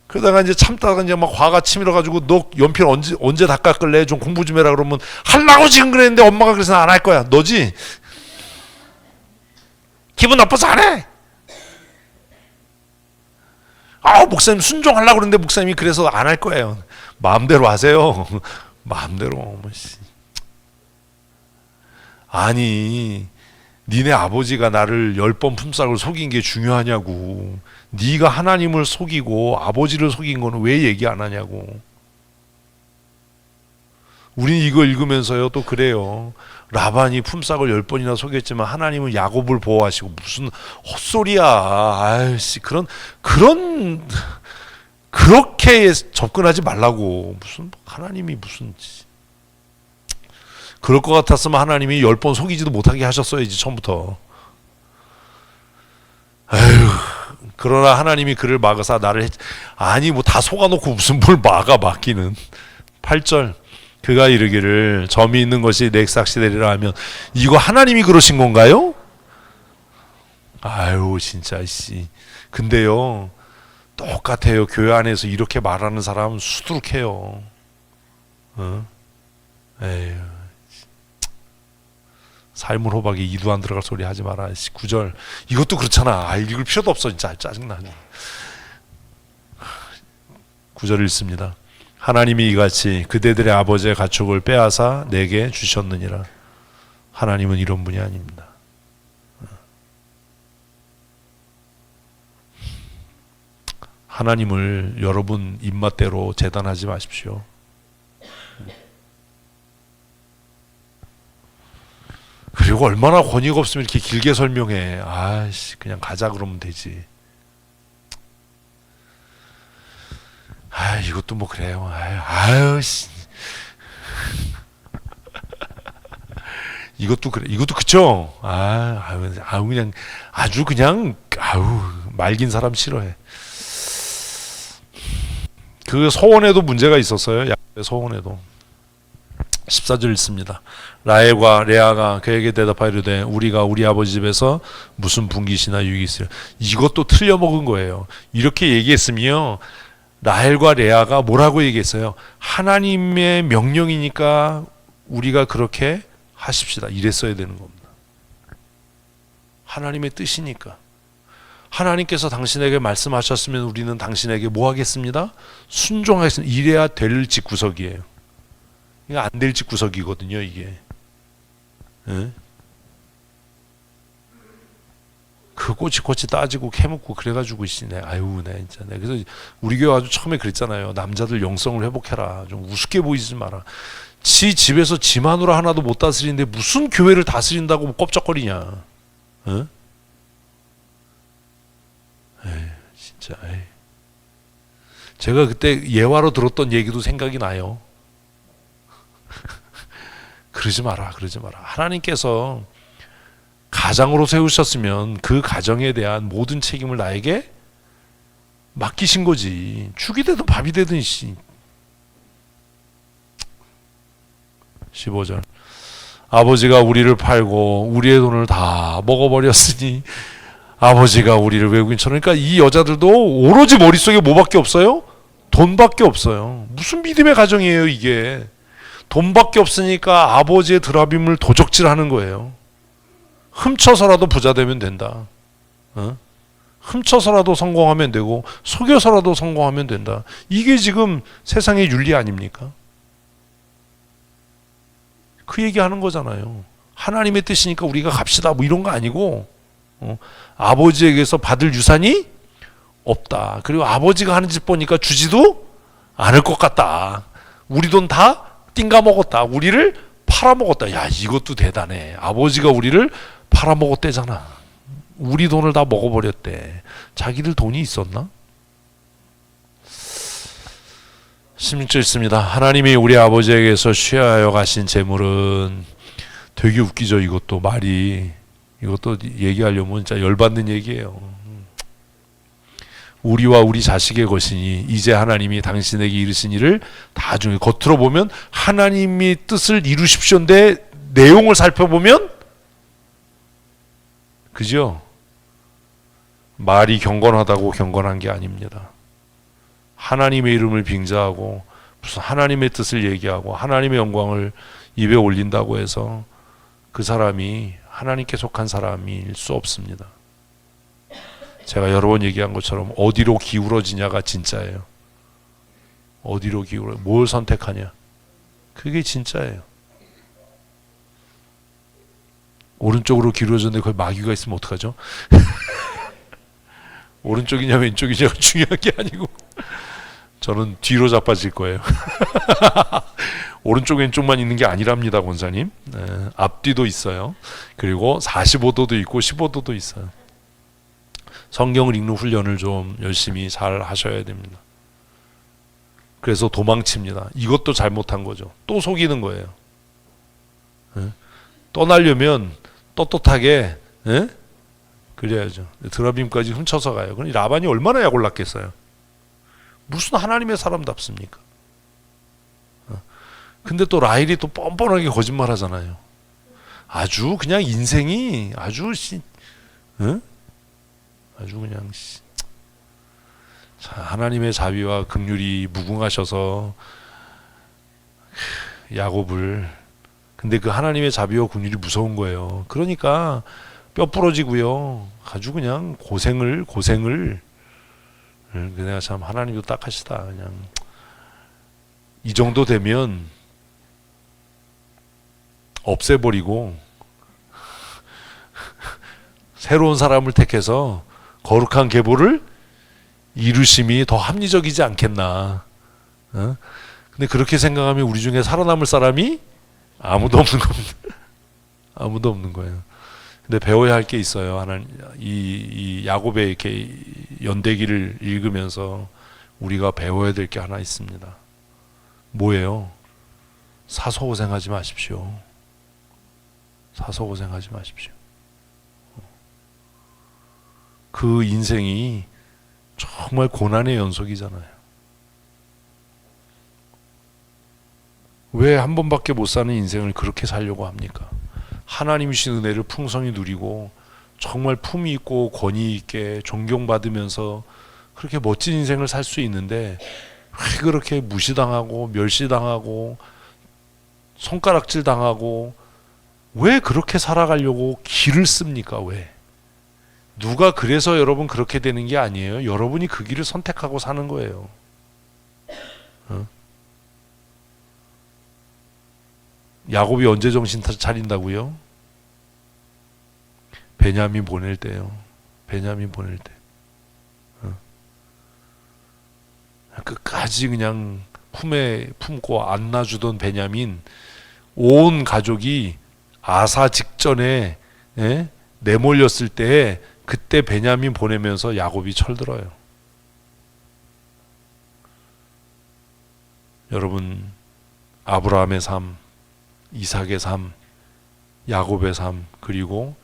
그러다가 이제 참다가 이제 막 화가 치밀어 가지고 너 연필 언제 다 깎을래? 좀 공부 좀 해라 그러면 하려고 지금 그랬는데 엄마가 그래서 안 할 거야. 너지? 기분 나빠서 안 해. 목사님 순종하려고 그러는데 목사님이 그래서 안 할 거예요. 마음대로 하세요. 마음대로. 아니 니네 아버지가 나를 10번 품삯을 속인 게 중요하냐고. 네가 하나님을 속이고 아버지를 속인 거는 왜 얘기 안 하냐고. 우린 이거 읽으면서요 또 그래요. 라반이 품삯을 10번이나 속였지만 하나님은 야곱을 보호하시고 무슨 헛소리야. 아이씨 그렇게 접근하지 말라고. 무슨 하나님이 무슨 그럴 것 같았으면 하나님이 10번 속이지도 못하게 하셨어야지 처음부터. 아휴. 그러나 하나님이 그를 막으사 나를 아니 뭐 다 속아놓고 무슨 뭘 막기는. 8절 그가 이르기를 점이 있는 것이 내 삭시되리라 하면 이거 하나님이 그러신 건가요? 아유 진짜 씨. 근데요 똑같아요. 교회 안에서 이렇게 말하는 사람은 수두룩해요. 에휴. 삶을 호박에 이도 안 들어갈 소리 하지 마라. 9절 이것도 그렇잖아. 읽을 필요도 없어. 진짜 짜증나네. 9절 읽습니다. 하나님이 이같이 그대들의 아버지의 가축을 빼앗아 내게 주셨느니라. 하나님은 이런 분이 아닙니다. 하나님을 여러분 입맛대로 재단하지 마십시오. 그리고 얼마나 권위가 없으면 이렇게 길게 설명해. 아이씨 그냥 가자 그러면 되지. 이것도 뭐 그래요. 아유씨 이것도 그래. 이것도 그쵸. 그냥 아주 그냥 말긴 사람 싫어해. 그 서원에도 문제가 있었어요. 야곱의 서원에도. 14절 읽습니다. 라헬과 레아가 그에게 대답하이르되 우리가 우리 아버지 집에서 무슨 분깃이나 유익이 있으려. 이것도 틀려먹은 거예요. 이렇게 얘기했으며 라헬과 레아가 뭐라고 얘기했어요? 하나님의 명령이니까 우리가 그렇게 하십시다. 이랬어야 되는 겁니다. 하나님의 뜻이니까. 하나님께서 당신에게 말씀하셨으면 우리는 당신에게 뭐 하겠습니다? 순종하겠습니다. 이래야 될 집구석이에요. 이거 안 될 집구석이거든요, 이게. 응? 그 꼬치꼬치 따지고 캐묻고 그래가지고 있네. 네 진짜. 그래서 우리 교회 아주 처음에 그랬잖아요. 남자들 영성을 회복해라. 좀 우습게 보이지 마라. 지 집에서 지 마누라 하나도 못 다스리는데 무슨 교회를 다스린다고 껍적거리냐. 응? 진짜. 제가 그때 예화로 들었던 얘기도 생각이 나요. 그러지 마라. 하나님께서 가장으로 세우셨으면 그 가정에 대한 모든 책임을 나에게 맡기신 거지. 죽이 되든 밥이 되든 15절 아버지가 우리를 팔고 우리의 돈을 다 먹어버렸으니 아버지가 우리를 외국인처럼. 그러니까 이 여자들도 오로지 머릿속에 뭐밖에 없어요? 돈밖에 없어요. 무슨 믿음의 가정이에요 이게. 돈밖에 없으니까 아버지의 드라빔을 도적질하는 거예요. 훔쳐서라도 부자 되면 된다. 어? 훔쳐서라도 성공하면 되고 속여서라도 성공하면 된다. 이게 지금 세상의 윤리 아닙니까? 그 얘기하는 거잖아요. 하나님의 뜻이니까 우리가 갑시다 뭐 이런 거 아니고 아버지에게서 받을 유산이 없다. 그리고 아버지가 하는 짓 보니까 주지도 않을 것 같다. 우리 돈 다 띵가 먹었다. 우리를 팔아먹었다. 야, 이것도 대단해. 아버지가 우리를 팔아먹었대잖아. 우리 돈을 다 먹어버렸대. 자기들 돈이 있었나? 16절 있습니다. 하나님이 우리 아버지에게서 취하여 가신 재물은, 되게 웃기죠. 이것도 말이, 이것도 얘기하려면 진짜 열받는 얘기예요. 우리와 우리 자식의 것이니 이제 하나님이 당신에게 이르신 일을 다 중에, 겉으로 보면 하나님이 뜻을 이루십시오인데 내용을 살펴보면 그죠? 말이 경건하다고 경건한 게 아닙니다. 하나님의 이름을 빙자하고 무슨 하나님의 뜻을 얘기하고 하나님의 영광을 입에 올린다고 해서 그 사람이 하나님께 속한 사람일 수 없습니다. 제가 여러 번 얘기한 것처럼 어디로 기울어지냐가 진짜예요. 어디로 기울어, 뭘 선택하냐, 그게 진짜예요. 오른쪽으로 기울어졌는데 거기 마귀가 있으면 어떡하죠? 오른쪽이냐 왼쪽이냐가 중요한 게 아니고 저는 뒤로 자빠질 거예요. 오른쪽 왼쪽만 있는 게 아니랍니다, 권사님. 네, 앞뒤도 있어요. 그리고 45도도 있고 15도도 있어요. 성경을 읽는 훈련을 좀 열심히 잘 하셔야 됩니다. 그래서 도망칩니다. 이것도 잘못한 거죠. 또 속이는 거예요. 네? 떠나려면 떳떳하게, 네? 그래야죠. 드라빔까지 훔쳐서 가요. 그럼 라반이 얼마나 약을 났겠어요. 무슨 하나님의 사람답습니까? 근데 또 라헬이 또 뻔뻔하게 거짓말 하잖아요. 아주 그냥 인생이 아주 응? 아주 그냥 자, 하나님의 자비와 긍휼이 무궁하셔서 야곱을, 근데 그 하나님의 자비와 긍휼이 무서운 거예요. 그러니까 뼈 부러지고요. 아주 그냥 고생을 내가 참 하나님도 딱하시다. 그냥 이 정도 되면 없애버리고 새로운 사람을 택해서 거룩한 계보를 이루심이 더 합리적이지 않겠나. 어? 근데 그렇게 생각하면 우리 중에 살아남을 사람이 아무도 없는 겁니다. 아무도 없는 거예요. 근데 배워야 할 게 있어요. 하나님, 이 야곱의 이렇게 연대기를 읽으면서 우리가 배워야 될 게 하나 있습니다. 뭐예요? 사소고생하지 마십시오. 사소고생하지 마십시오. 그 인생이 정말 고난의 연속이잖아요. 왜 한 번밖에 못 사는 인생을 그렇게 살려고 합니까? 하나님이 주신 은혜를 풍성히 누리고 정말 품위 있고 권위 있게 존경받으면서 그렇게 멋진 인생을 살 수 있는데 왜 그렇게 무시당하고 멸시당하고 손가락질 당하고 왜 그렇게 살아가려고 길을 씁니까? 왜? 누가 그래서 여러분 그렇게 되는 게 아니에요. 여러분이 그 길을 선택하고 사는 거예요. 어? 야곱이 언제 정신 차린다고요? 베냐민 보낼 때요. 베냐민 보낼 때. 끝까지 그냥 품에 품고 안아주던 베냐민, 온 가족이 아사 직전에 내몰렸을 때 그때 베냐민 보내면서 야곱이 철들어요. 여러분, 아브라함의 삶, 이삭의 삶, 야곱의 삶, 그리고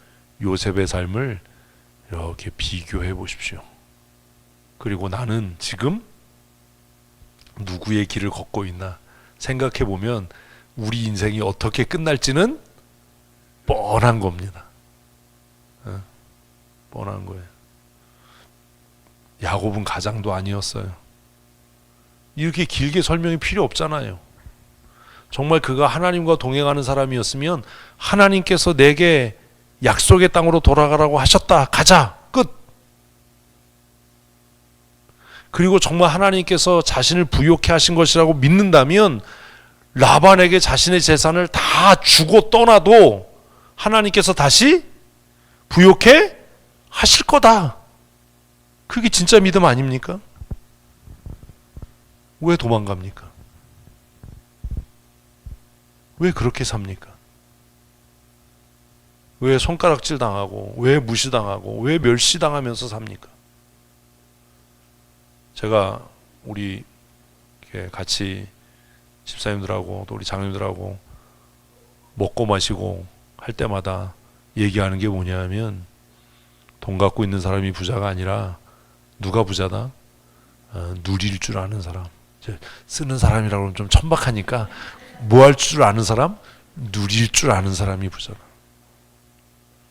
요셉의 삶을 이렇게 비교해 보십시오. 그리고 나는 지금 누구의 길을 걷고 있나 생각해 보면 우리 인생이 어떻게 끝날지는 뻔한 겁니다. 뻔한 거예요. 야곱은 가장도 아니었어요. 이렇게 길게 설명이 필요 없잖아요. 정말 그가 하나님과 동행하는 사람이었으면 하나님께서 내게 약속의 땅으로 돌아가라고 하셨다. 가자. 끝. 그리고 정말 하나님께서 자신을 부욕해 하신 것이라고 믿는다면 라반에게 자신의 재산을 다 주고 떠나도 하나님께서 다시 부욕해 하실 거다. 그게 진짜 믿음 아닙니까? 왜 도망갑니까? 왜 그렇게 삽니까? 왜 손가락질 당하고, 왜 무시당하고, 왜 멸시당하면서 삽니까? 제가 우리 같이 집사님들하고 또 우리 장님들하고 먹고 마시고 할 때마다 얘기하는 게 뭐냐면, 돈 갖고 있는 사람이 부자가 아니라 누가 부자다? 누릴 줄 아는 사람. 쓰는 사람이라고 하면 좀 천박하니까 뭐 할 줄 아는 사람? 누릴 줄 아는 사람이 부자다.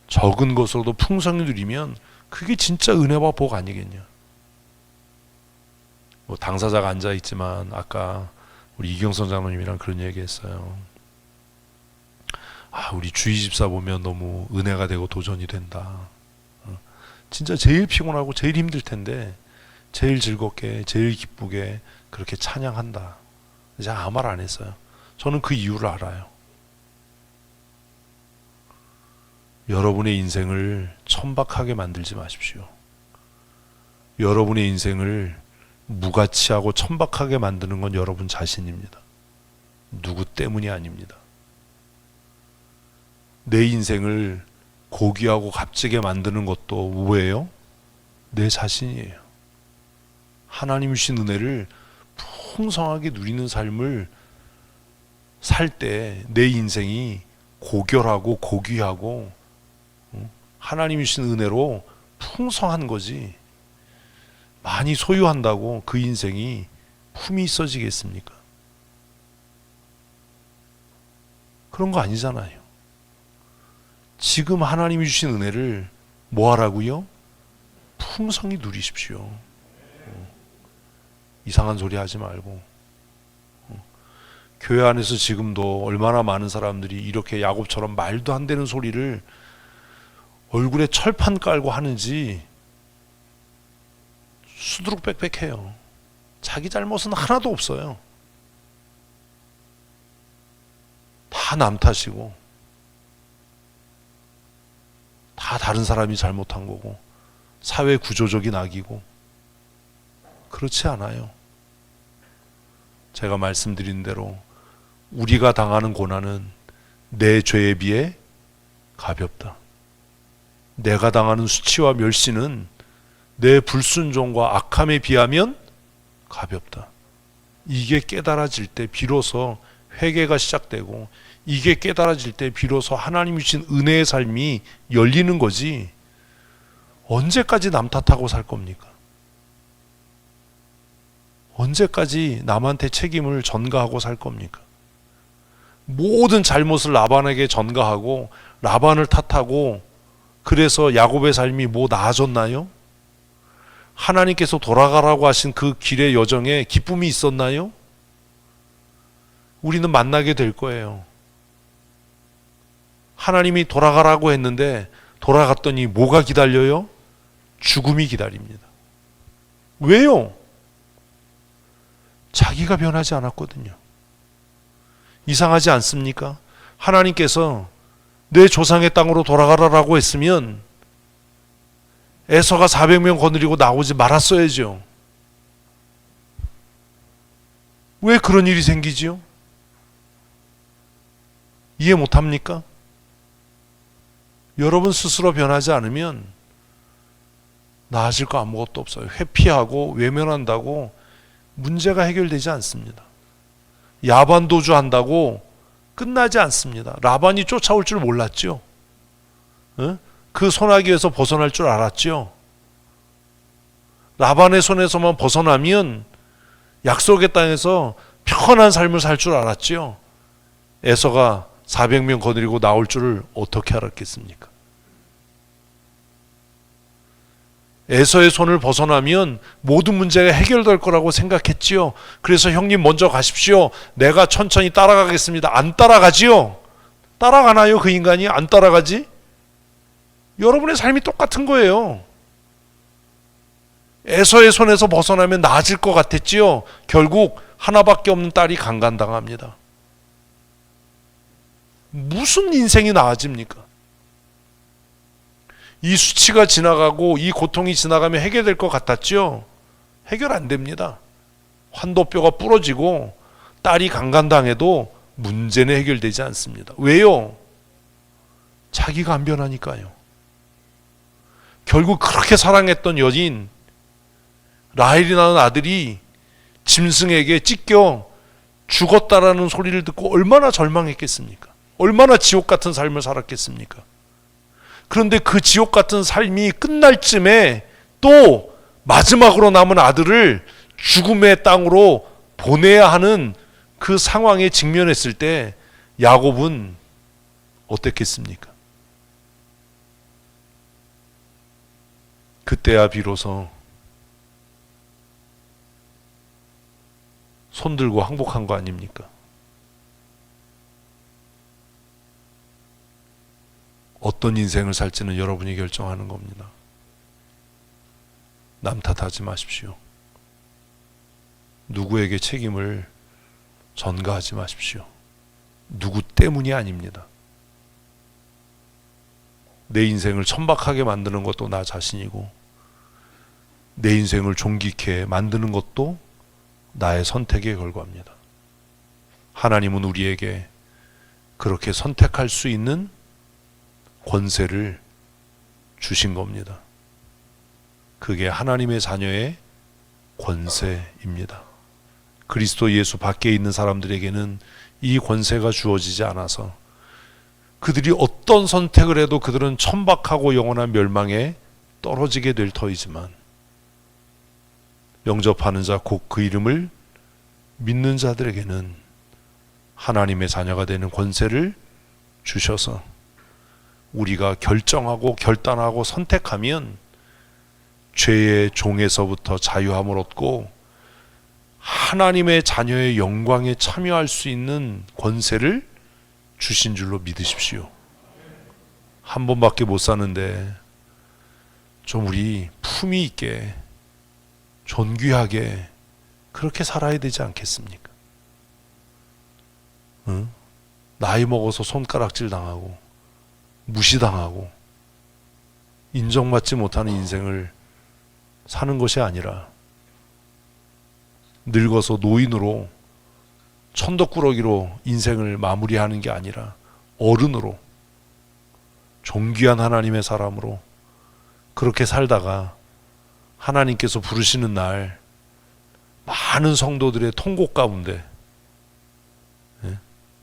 적은 것으로도 풍성히 누리면 그게 진짜 은혜와 복 아니겠냐. 뭐 당사자가 앉아 있지만 아까 우리 이경선 장로님이랑 그런 얘기했어요. 우리 주희 집사 보면 너무 은혜가 되고 도전이 된다. 진짜 제일 피곤하고 제일 힘들 텐데 제일 즐겁게 제일 기쁘게 그렇게 찬양한다. 제가 아무 말 안 했어요. 저는 그 이유를 알아요. 여러분의 인생을 천박하게 만들지 마십시오. 여러분의 인생을 무가치하고 천박하게 만드는 건 여러분 자신입니다. 누구 때문이 아닙니다. 내 인생을 고귀하고 값지게 만드는 것도 뭐예요? 내 자신이에요. 하나님 주신 은혜를 풍성하게 누리는 삶을 살 때 내 인생이 고결하고 고귀하고 하나님이 주신 은혜로 풍성한 거지, 많이 소유한다고 그 인생이 품이 있어지겠습니까? 그런 거 아니잖아요. 지금 하나님이 주신 은혜를 뭐 하라고요? 풍성히 누리십시오. 이상한 소리 하지 말고. 교회 안에서 지금도 얼마나 많은 사람들이 이렇게 야곱처럼 말도 안 되는 소리를 얼굴에 철판 깔고 하는지 수두룩 빽빽해요. 자기 잘못은 하나도 없어요. 다 남 탓이고 다 다른 사람이 잘못한 거고 사회 구조적인 악이고. 그렇지 않아요. 제가 말씀드린 대로 우리가 당하는 고난은 내 죄에 비해 가볍다. 내가 당하는 수치와 멸시는 내 불순종과 악함에 비하면 가볍다. 이게 깨달아질 때 비로소 회개가 시작되고, 이게 깨달아질 때 비로소 하나님이 주신 은혜의 삶이 열리는 거지, 언제까지 남 탓하고 살 겁니까? 언제까지 남한테 책임을 전가하고 살 겁니까? 모든 잘못을 라반에게 전가하고 라반을 탓하고, 그래서 야곱의 삶이 뭐 나아졌나요? 하나님께서 돌아가라고 하신 그 길의 여정에 기쁨이 있었나요? 우리는 만나게 될 거예요. 하나님이 돌아가라고 했는데 돌아갔더니 뭐가 기다려요? 죽음이 기다립니다. 왜요? 자기가 변하지 않았거든요. 이상하지 않습니까? 하나님께서 내 조상의 땅으로 돌아가라고 했으면 에서가 400명 거느리고 나오지 말았어야죠. 왜 그런 일이 생기지요? 이해 못합니까? 여러분 스스로 변하지 않으면 나아질 거 아무것도 없어요. 회피하고 외면한다고 문제가 해결되지 않습니다. 야반도주 한다고 끝나지 않습니다. 라반이 쫓아올 줄 몰랐죠. 그 소나기에서 벗어날 줄 알았죠. 라반의 손에서만 벗어나면 약속의 땅에서 편한 삶을 살 줄 알았죠. 에서가 400명 거느리고 나올 줄을 어떻게 알았겠습니까? 에서의 손을 벗어나면 모든 문제가 해결될 거라고 생각했지요. 그래서 형님 먼저 가십시오. 내가 천천히 따라가겠습니다. 안 따라가지요. 따라가나요? 그 인간이 안 따라가지? 여러분의 삶이 똑같은 거예요. 에서의 손에서 벗어나면 나아질 것 같았지요. 결국 하나밖에 없는 딸이 강간당합니다. 무슨 인생이 나아집니까? 이 수치가 지나가고 이 고통이 지나가면 해결될 것 같았죠? 해결 안 됩니다. 환도뼈가 부러지고 딸이 강간당해도 문제는 해결되지 않습니다. 왜요? 자기가 안 변하니까요. 결국 그렇게 사랑했던 여인 라헬이라는 아들이 짐승에게 찢겨 죽었다라는 소리를 듣고 얼마나 절망했겠습니까? 얼마나 지옥 같은 삶을 살았겠습니까? 그런데 그 지옥 같은 삶이 끝날 쯤에 또 마지막으로 남은 아들을 죽음의 땅으로 보내야 하는 그 상황에 직면했을 때 야곱은 어땠겠습니까? 그때야 비로소 손들고 항복한 거 아닙니까? 어떤 인생을 살지는 여러분이 결정하는 겁니다. 남 탓하지 마십시오. 누구에게 책임을 전가하지 마십시오. 누구 때문이 아닙니다. 내 인생을 천박하게 만드는 것도 나 자신이고 내 인생을 존귀케 만드는 것도 나의 선택에 결과입니다. 하나님은 우리에게 그렇게 선택할 수 있는 권세를 주신 겁니다. 그게 하나님의 자녀의 권세입니다. 그리스도 예수 밖에 있는 사람들에게는 이 권세가 주어지지 않아서 그들이 어떤 선택을 해도 그들은 천박하고 영원한 멸망에 떨어지게 될 터이지만 영접하는 자 곧 그 이름을 믿는 자들에게는 하나님의 자녀가 되는 권세를 주셔서 우리가 결정하고 결단하고 선택하면 죄의 종에서부터 자유함을 얻고 하나님의 자녀의 영광에 참여할 수 있는 권세를 주신 줄로 믿으십시오. 한 번밖에 못 사는데 좀 우리 품위 있게 존귀하게 그렇게 살아야 되지 않겠습니까? 응? 나이 먹어서 손가락질 당하고 무시당하고 인정받지 못하는 인생을 사는 것이 아니라 늙어서 노인으로 천덕꾸러기로 인생을 마무리하는 게 아니라 어른으로 존귀한 하나님의 사람으로 그렇게 살다가 하나님께서 부르시는 날 많은 성도들의 통곡 가운데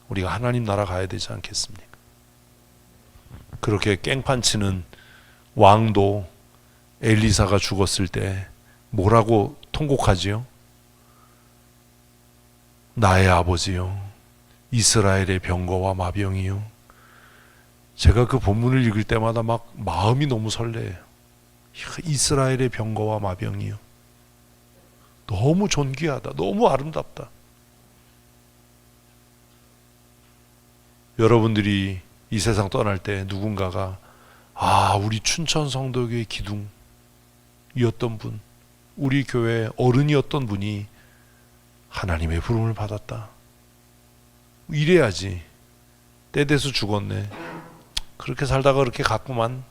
우리가 하나님 나라 가야 되지 않겠습니까? 그렇게 깽판치는 왕도 엘리사가 죽었을 때 뭐라고 통곡하지요? 나의 아버지요, 이스라엘의 병거와 마병이요. 제가 그 본문을 읽을 때마다 막 마음이 너무 설레요. 이스라엘의 병거와 마병이요. 너무 존귀하다. 너무 아름답다. 여러분들이 이 세상 떠날 때 누군가가 우리 춘천 성도교의 기둥이었던 분, 우리 교회 어른이었던 분이 하나님의 부름을 받았다. 이래야지. 때 돼서 죽었네. 그렇게 살다가 그렇게 갔구만.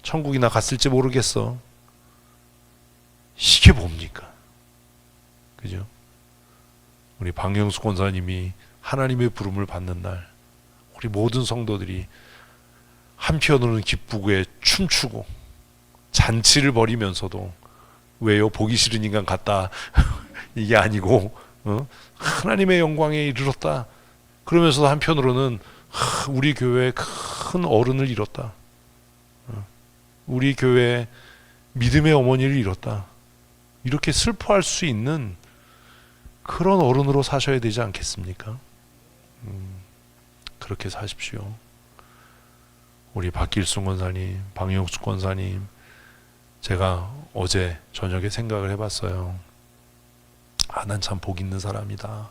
천국이나 갔을지 모르겠어. 이게 뭡니까? 그죠? 우리 박영수 권사님이 하나님의 부름을 받는 날 우리 모든 성도들이 한편으로는 기쁘게 춤추고 잔치를 벌이면서도 왜요? 보기 싫은 인간 같다 이게 아니고 하나님의 영광에 이르렀다 그러면서도 한편으로는 우리 교회에 큰 어른을 잃었다, 우리 교회에 믿음의 어머니를 잃었다, 이렇게 슬퍼할 수 있는 그런 어른으로 사셔야 되지 않겠습니까? 그렇게 사십시오. 우리 박길순 권사님, 박영숙 권사님, 제가 어제 저녁에 생각을 해봤어요. 아, 난 참 복 있는 사람이다.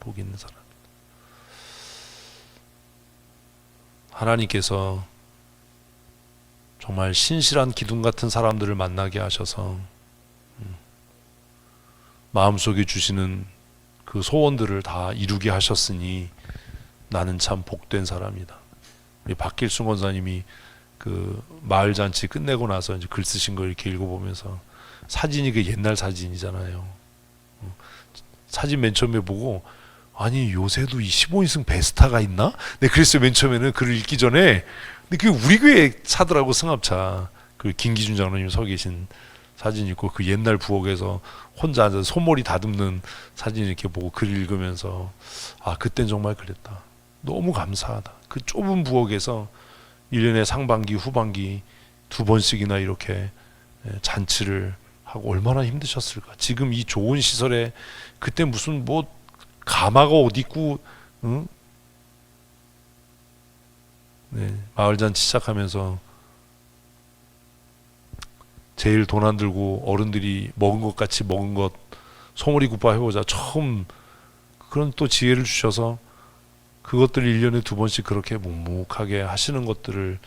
복 있는 사람. 하나님께서 정말 신실한 기둥 같은 사람들을 만나게 하셔서 마음속에 주시는 그 소원들을 다 이루게 하셨으니 나는 참 복된 사람이다. 우리 박길순 권사님이 그 마을 잔치 끝내고 나서 이제 글 쓰신 걸 이렇게 읽어보면서 사진이 그 옛날 사진이잖아요. 사진 맨 처음에 보고 아니 요새도 이 15인승 베스타가 있나? 네, 그랬어요. 맨 처음에는 글을 읽기 전에. 근데 그게 우리 교회 차더라고, 승합차. 그 김기준 장로님 서 계신 사진 있고 그 옛날 부엌에서 혼자 앉아서 손머리 다듬는 사진 이렇게 보고 글 읽으면서 아, 그땐 정말 그랬다. 너무 감사하다. 그 좁은 부엌에서 1년에 상반기 후반기 2번씩이나 이렇게 잔치를 하고 얼마나 힘드셨을까. 지금 이 좋은 시설에 그때 무슨 뭐 가마가 옷 입고 응? 네, 마을잔치 시작하면서 제일 돈 안 들고 어른들이 먹은 것 같이 먹은 것 소머리 국밥 해보자 처음 그런 또 지혜를 주셔서 그것들을 1년에 2번씩 그렇게 묵묵하게 하시는 것들을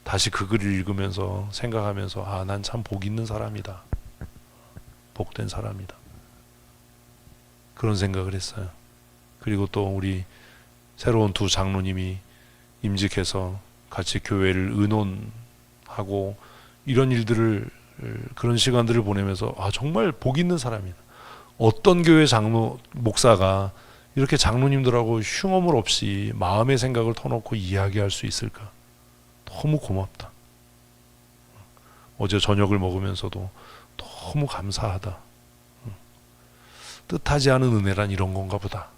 다시 그 글을 읽으면서 생각하면서 아, 난 참 복 있는 사람이다. 복된 사람이다. 그런 생각을 했어요. 그리고 또 우리 새로운 두 장로님이 임직해서 같이 교회를 의논하고 이런 일들을 그런 시간들을 보내면서 아, 정말 복 있는 사람이다. 어떤 교회 장로 목사가 이렇게 장로님들하고 흉엄을 없이 마음의 생각을 터놓고 이야기할 수 있을까? 너무 고맙다. 어제 저녁을 먹으면서도 너무 감사하다. 뜻하지 않은 은혜란 이런 건가 보다.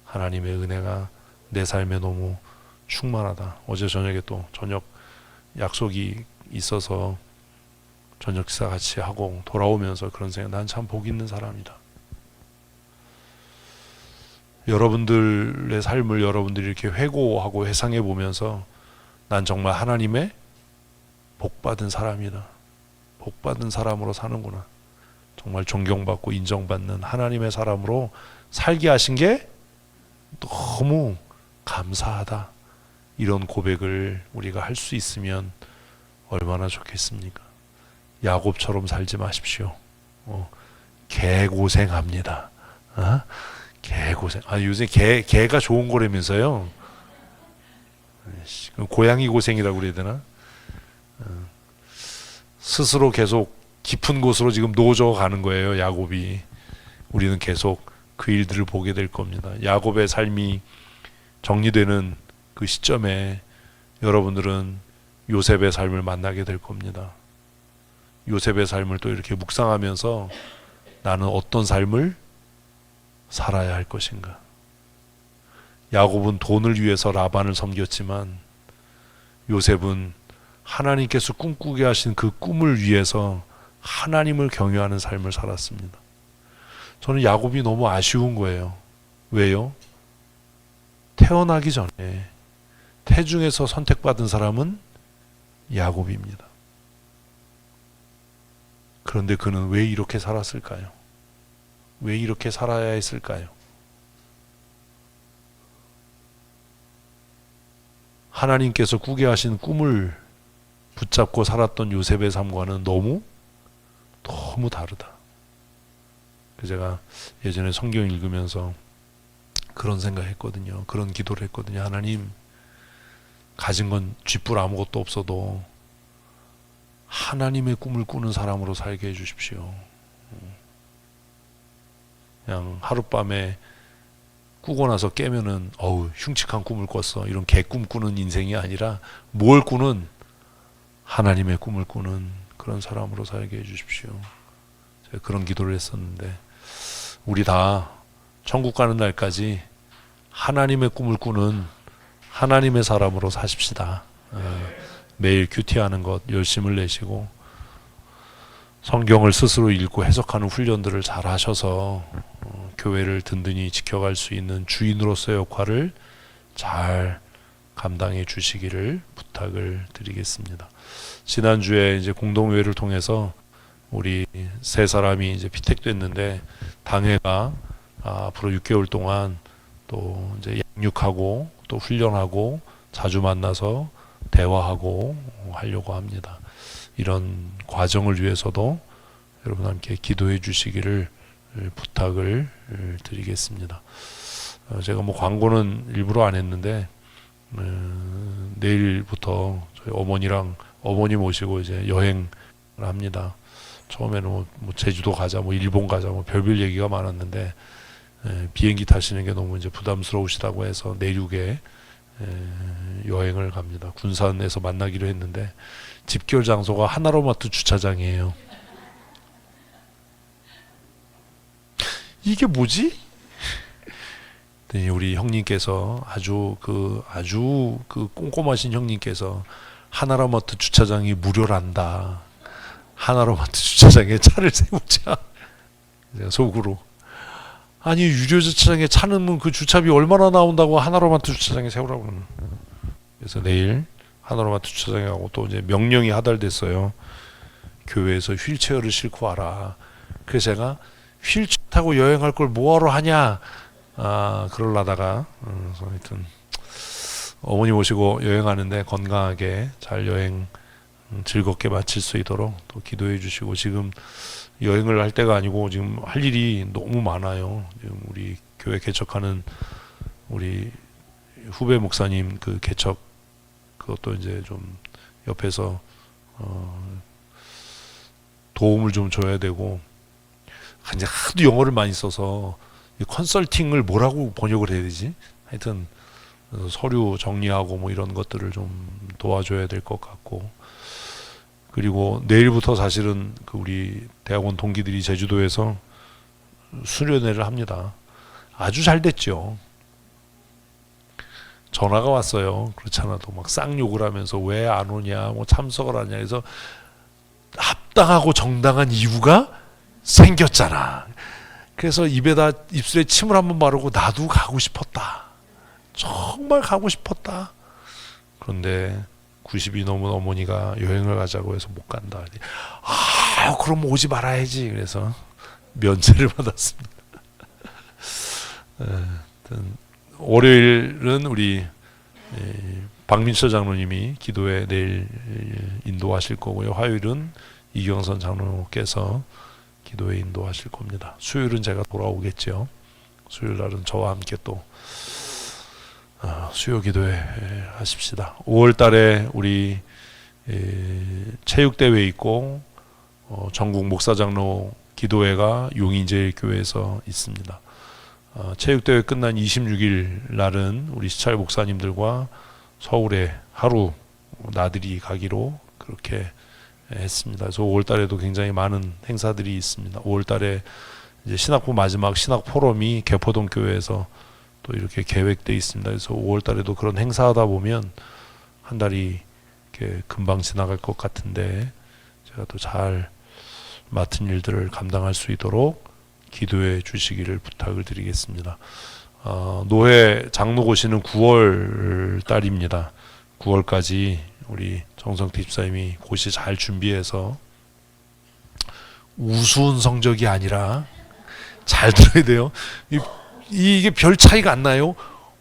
하나님의 은혜가 내 삶에 너무 충만하다. 어제 저녁에 또 저녁 약속이 있어서 저녁 식사 같이 하고 돌아오면서 그런 생각, 난 참 복 있는 사람이다. 여러분들의 삶을 여러분들이 이렇게 회고하고 회상해 보면서 난 정말 하나님의 복받은 사람이다. 복받은 사람으로 사는구나. 정말 존경받고 인정받는 하나님의 사람으로 살게 하신 게 너무 감사하다. 이런 고백을 우리가 할 수 있으면 얼마나 좋겠습니까? 야곱처럼 살지 마십시오. 개고생합니다. 개고생. 아, 요새 개가 좋은 거라면서요. 고양이 고생이라고 그래야 되나? 스스로 계속 깊은 곳으로 지금 노져 가는 거예요, 야곱이. 우리는 계속 그 일들을 보게 될 겁니다. 야곱의 삶이 정리되는 그 시점에 여러분들은 요셉의 삶을 만나게 될 겁니다. 요셉의 삶을 또 이렇게 묵상하면서 나는 어떤 삶을 살아야 할 것인가. 야곱은 돈을 위해서 라반을 섬겼지만 요셉은 하나님께서 꿈꾸게 하신 그 꿈을 위해서 하나님을 경외하는 삶을 살았습니다. 저는 야곱이 너무 아쉬운 거예요. 왜요? 태어나기 전에 태중에서 선택받은 사람은 야곱입니다. 그런데 그는 왜 이렇게 살았을까요? 왜 이렇게 살아야 했을까요? 하나님께서 꾸게 하신 꿈을 붙잡고 살았던 요셉의 삶과는 너무 다르다. 제가 예전에 성경 읽으면서 그런 생각했거든요. 그런 기도를 했거든요. 하나님, 가진 건 쥐뿔 아무것도 없어도 하나님의 꿈을 꾸는 사람으로 살게 해주십시오. 그냥 하룻밤에 꾸고 나서 깨면은 어우, 흉측한 꿈을 꿨어, 이런 개꿈 꾸는 인생이 아니라 뭘 꾸는, 하나님의 꿈을 꾸는 그런 사람으로 살게 해주십시오. 제가 그런 기도를 했었는데 우리 다 천국 가는 날까지 하나님의 꿈을 꾸는 하나님의 사람으로 사십시다. 매일 큐티하는 것 열심을 내시고 성경을 스스로 읽고 해석하는 훈련들을 잘 하셔서 교회를 든든히 지켜갈 수 있는 주인으로서의 역할을 잘 감당해 주시기를 부탁을 드리겠습니다. 지난주에 이제 공동회를 통해서 우리 세 사람이 이제 피택됐는데 당회가 앞으로 6개월 동안 또 이제 양육하고 또 훈련하고 자주 만나서 대화하고 하려고 합니다. 이런 과정을 위해서도 여러분 함께 기도해 주시기를 부탁을 드리겠습니다. 제가 뭐 광고는 일부러 안 했는데 내일부터 저희 어머니 모시고 이제 여행을 합니다. 처음에는 뭐 제주도 가자, 뭐 일본 가자, 뭐 별별 얘기가 많았는데 비행기 타시는 게 너무 이제 부담스러우시다고 해서 내륙에 여행을 갑니다. 군산에서 만나기로 했는데 집결 장소가 하나로마트 주차장이에요. 이게 뭐지? 우리 형님께서 아주 꼼꼼하신 형님께서 하나로마트 주차장이 무료란다. 하나로마트 주차장에 차를 세우자. 속으로 아니 유료 주차장에 차 넣으면 그 주차비 얼마나 나온다고 하나로마트 주차장에 세우라고 그러는. 그래서 내일 하나로마트 주차장에 가고 또 이제 명령이 하달됐어요. 교회에서 휠체어를 싣고 와라. 그래서 제가 휠체어 타고 여행할 걸 뭐하러 하냐 그러려다가 하여튼 어머니 모시고 여행하는데 건강하게 잘 여행 즐겁게 마칠 수 있도록 또 기도해 주시고, 지금 여행을 할 때가 아니고 지금 할 일이 너무 많아요. 지금 우리 교회 개척하는 우리 후배 목사님 그 개척 그것도 이제 좀 옆에서 도움을 좀 줘야 되고, 이제 하도 영어를 많이 써서 컨설팅을 뭐라고 번역을 해야 되지? 하여튼 서류 정리하고 뭐 이런 것들을 좀 도와줘야 될 것 같고, 그리고 내일부터 사실은 그 우리 대학원 동기들이 제주도에서 수련회를 합니다. 아주 잘 됐죠. 전화가 왔어요. 그렇지 않아도 막 쌍욕을 하면서 왜 안 오냐, 뭐 참석을 하냐 해서 합당하고 정당한 이유가 생겼잖아. 그래서 입술에 침을 한번 바르고 나도 가고 싶었다. 정말 가고 싶었다. 그런데 90이 넘은 어머니가 여행을 가자고 해서 못 간다. 그럼 오지 말아야지. 그래서 면제를 받았습니다. 월요일은 우리 박민철 장로님이 기도에 내일 인도하실 거고요. 화요일은 이경선 장로께서 기도에 인도하실 겁니다. 수요일은 제가 돌아오겠죠. 수요일 날은 저와 함께 또 수요 기도회 하십시다. 5월 달에 우리 체육대회 있고 전국 목사장로 기도회가 용인제일교회에서 있습니다. 체육대회 끝난 26일 날은 우리 시찰 목사님들과 서울에 하루 나들이 가기로 그렇게 했습니다. 그래서 5월 달에도 굉장히 많은 행사들이 있습니다. 5월 달에 이제 신학부 마지막 신학 포럼이 개포동 교회에서 또 이렇게 계획돼 있습니다. 그래서 5월 달에도 그런 행사하다 보면 한 달이 이렇게 금방 지나갈 것 같은데, 제가 또 잘 맡은 일들을 감당할 수 있도록 기도해 주시기를 부탁을 드리겠습니다. 노회 장로고시는 9월 달입니다. 9월까지 우리 정성태 집사님이 고시 잘 준비해서, 우스운 성적이 아니라, 잘 들어야 돼요. 이게 별 차이가 안 나요.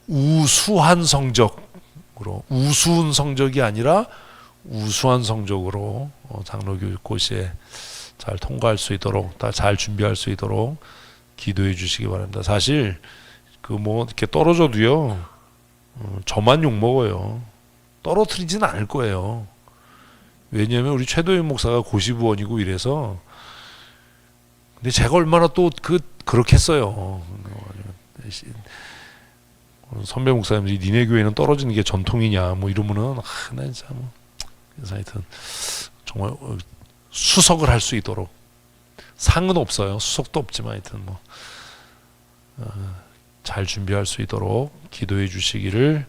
우수한 성적으로, 우스운 성적이 아니라 우수한 성적으로 장로교육 고시에 잘 통과할 수 있도록, 다 잘 준비할 수 있도록 기도해 주시기 바랍니다. 사실 그 뭐 이렇게 떨어져도요, 저만 욕 먹어요. 떨어뜨리지는 않을 거예요. 왜냐하면 우리 최도현 목사가 고시부원이고 이래서. 근데 제가 얼마나 또 그렇게 했어요. 선배 목사님들이 니네 교회는 떨어지는 게 전통이냐 뭐 이러면은 나 진짜 뭐. 그래서 하여튼 정말 수석을 할 수 있도록, 상은 없어요. 수석도 없지만 하여튼 뭐 잘 준비할 수 있도록 기도해 주시기를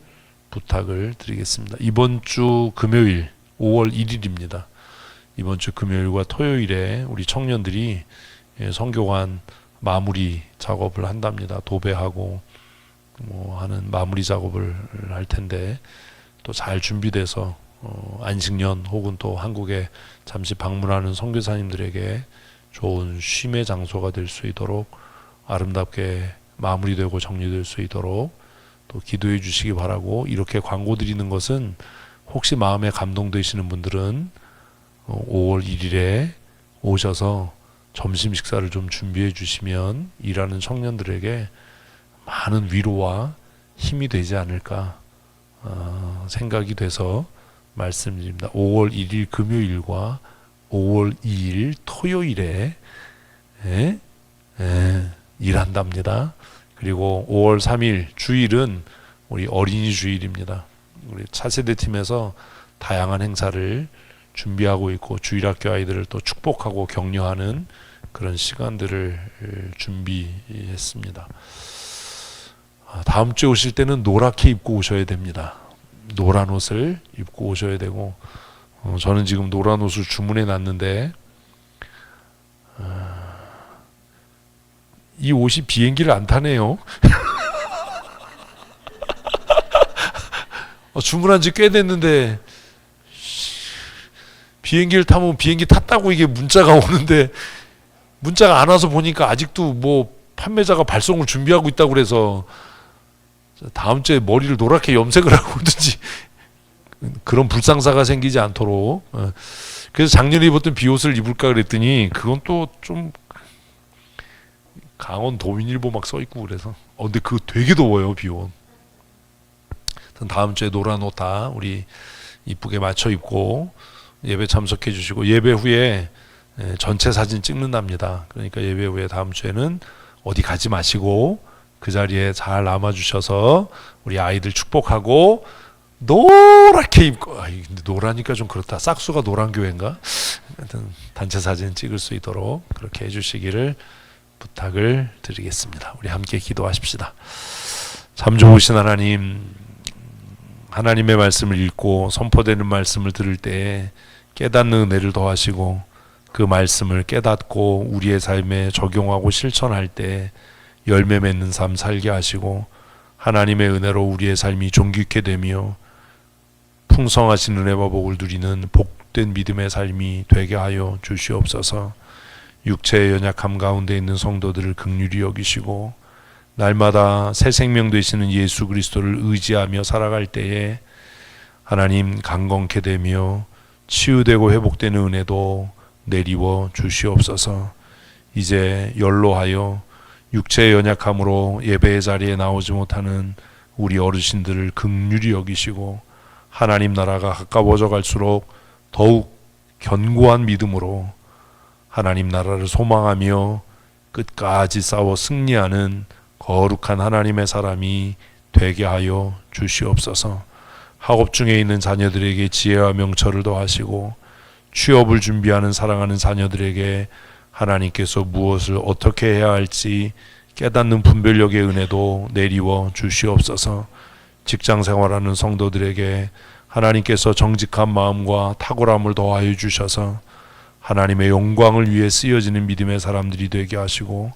부탁을 드리겠습니다. 이번 주 금요일 5월 1일입니다. 이번 주 금요일과 토요일에 우리 청년들이 성교관 마무리 작업을 한답니다. 도배하고 뭐 하는 마무리 작업을 할 텐데, 또 잘 준비돼서 안식년 혹은 또 한국에 잠시 방문하는 선교사님들에게 좋은 쉼의 장소가 될 수 있도록 아름답게 마무리되고 정리될 수 있도록 또 기도해 주시기 바라고, 이렇게 광고 드리는 것은 혹시 마음에 감동되시는 분들은 5월 1일에 오셔서 점심 식사를 좀 준비해 주시면 일하는 청년들에게 많은 위로와 힘이 되지 않을까 생각이 돼서 말씀드립니다. 5월 1일 금요일과 5월 2일 토요일에 일한답니다. 그리고 5월 3일 주일은 우리 어린이 주일입니다. 우리 차세대 팀에서 다양한 행사를 준비하고 있고 주일학교 아이들을 또 축복하고 격려하는 그런 시간들을 준비했습니다. 다음 주에 오실 때는 노랗게 입고 오셔야 됩니다. 노란 옷을 입고 오셔야 되고, 저는 지금 노란 옷을 주문해 놨는데 이 옷이 비행기를 안 타네요. 주문한 지 꽤 됐는데 비행기를 타면 비행기 탔다고 이게 문자가 오는데 문자가 안 와서 보니까 아직도 뭐 판매자가 발송을 준비하고 있다고 그래서 다음 주에 머리를 노랗게 염색을 하고 오든지 그런 불상사가 생기지 않도록. 그래서 작년에 입었던 비옷을 입을까 그랬더니 그건 또 좀 강원 도민일보 막 써있고 그래서 근데 그거 되게 더워요, 비옷. 다음 주에 노란 옷 다 우리 이쁘게 맞춰 입고 예배 참석해 주시고, 예배 후에 전체 사진 찍는답니다. 그러니까 예배 후에 다음 주에는 어디 가지 마시고 그 자리에 잘 남아 주셔서 우리 아이들 축복하고 노랗게 입고, 근데 노라니까 좀 그렇다. 싹수가 노란 교회인가? 하여튼 단체 사진 찍을 수 있도록 그렇게 해주시기를 부탁을 드리겠습니다. 우리 함께 기도하십시다. 참 좋으신 하나님, 하나님의 말씀을 읽고 선포되는 말씀을 들을 때 깨닫는 은혜를 더하시고, 그 말씀을 깨닫고 우리의 삶에 적용하고 실천할 때 열매 맺는 삶 살게 하시고, 하나님의 은혜로 우리의 삶이 존귀케 되며 풍성하신 은혜와 복을 누리는 복된 믿음의 삶이 되게 하여 주시옵소서. 육체의 연약함 가운데 있는 성도들을 긍휼히 여기시고 날마다 새 생명 되시는 예수 그리스도를 의지하며 살아갈 때에 하나님 강건케 되며 치유되고 회복되는 은혜도 내리워 주시옵소서. 이제 연로하여 육체의 연약함으로 예배의 자리에 나오지 못하는 우리 어르신들을 긍휼히 여기시고 하나님 나라가 가까워져 갈수록 더욱 견고한 믿음으로 하나님 나라를 소망하며 끝까지 싸워 승리하는 거룩한 하나님의 사람이 되게 하여 주시옵소서. 학업 중에 있는 자녀들에게 지혜와 명철을 더하시고 취업을 준비하는 사랑하는 자녀들에게 하나님께서 무엇을 어떻게 해야 할지 깨닫는 분별력의 은혜도 내리워 주시옵소서. 직장 생활하는 성도들에게 하나님께서 정직한 마음과 탁월함을 더하여 주셔서 하나님의 영광을 위해 쓰여지는 믿음의 사람들이 되게 하시고,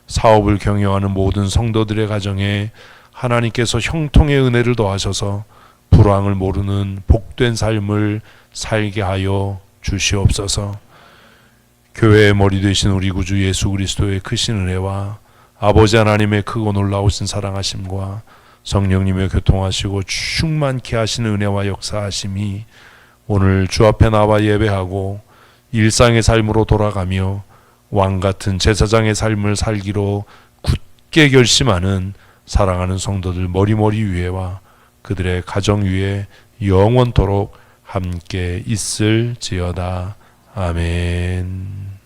사업을 경영하는 모든 성도들의 가정에 하나님께서 형통의 은혜를 더하셔서 불황을 모르는 복된 삶을 살게 하여 주시옵소서. 교회의 머리 되신 우리 구주 예수 그리스도의 크신 은혜와 아버지 하나님의 크고 놀라우신 사랑하심과 성령님의 교통하시고 충만케 하시는 은혜와 역사하심이 오늘 주 앞에 나와 예배하고 일상의 삶으로 돌아가며 왕같은 제사장의 삶을 살기로 굳게 결심하는 사랑하는 성도들 머리머리 위에와 그들의 가정 위에 영원토록 함께 있을지어다. 아멘.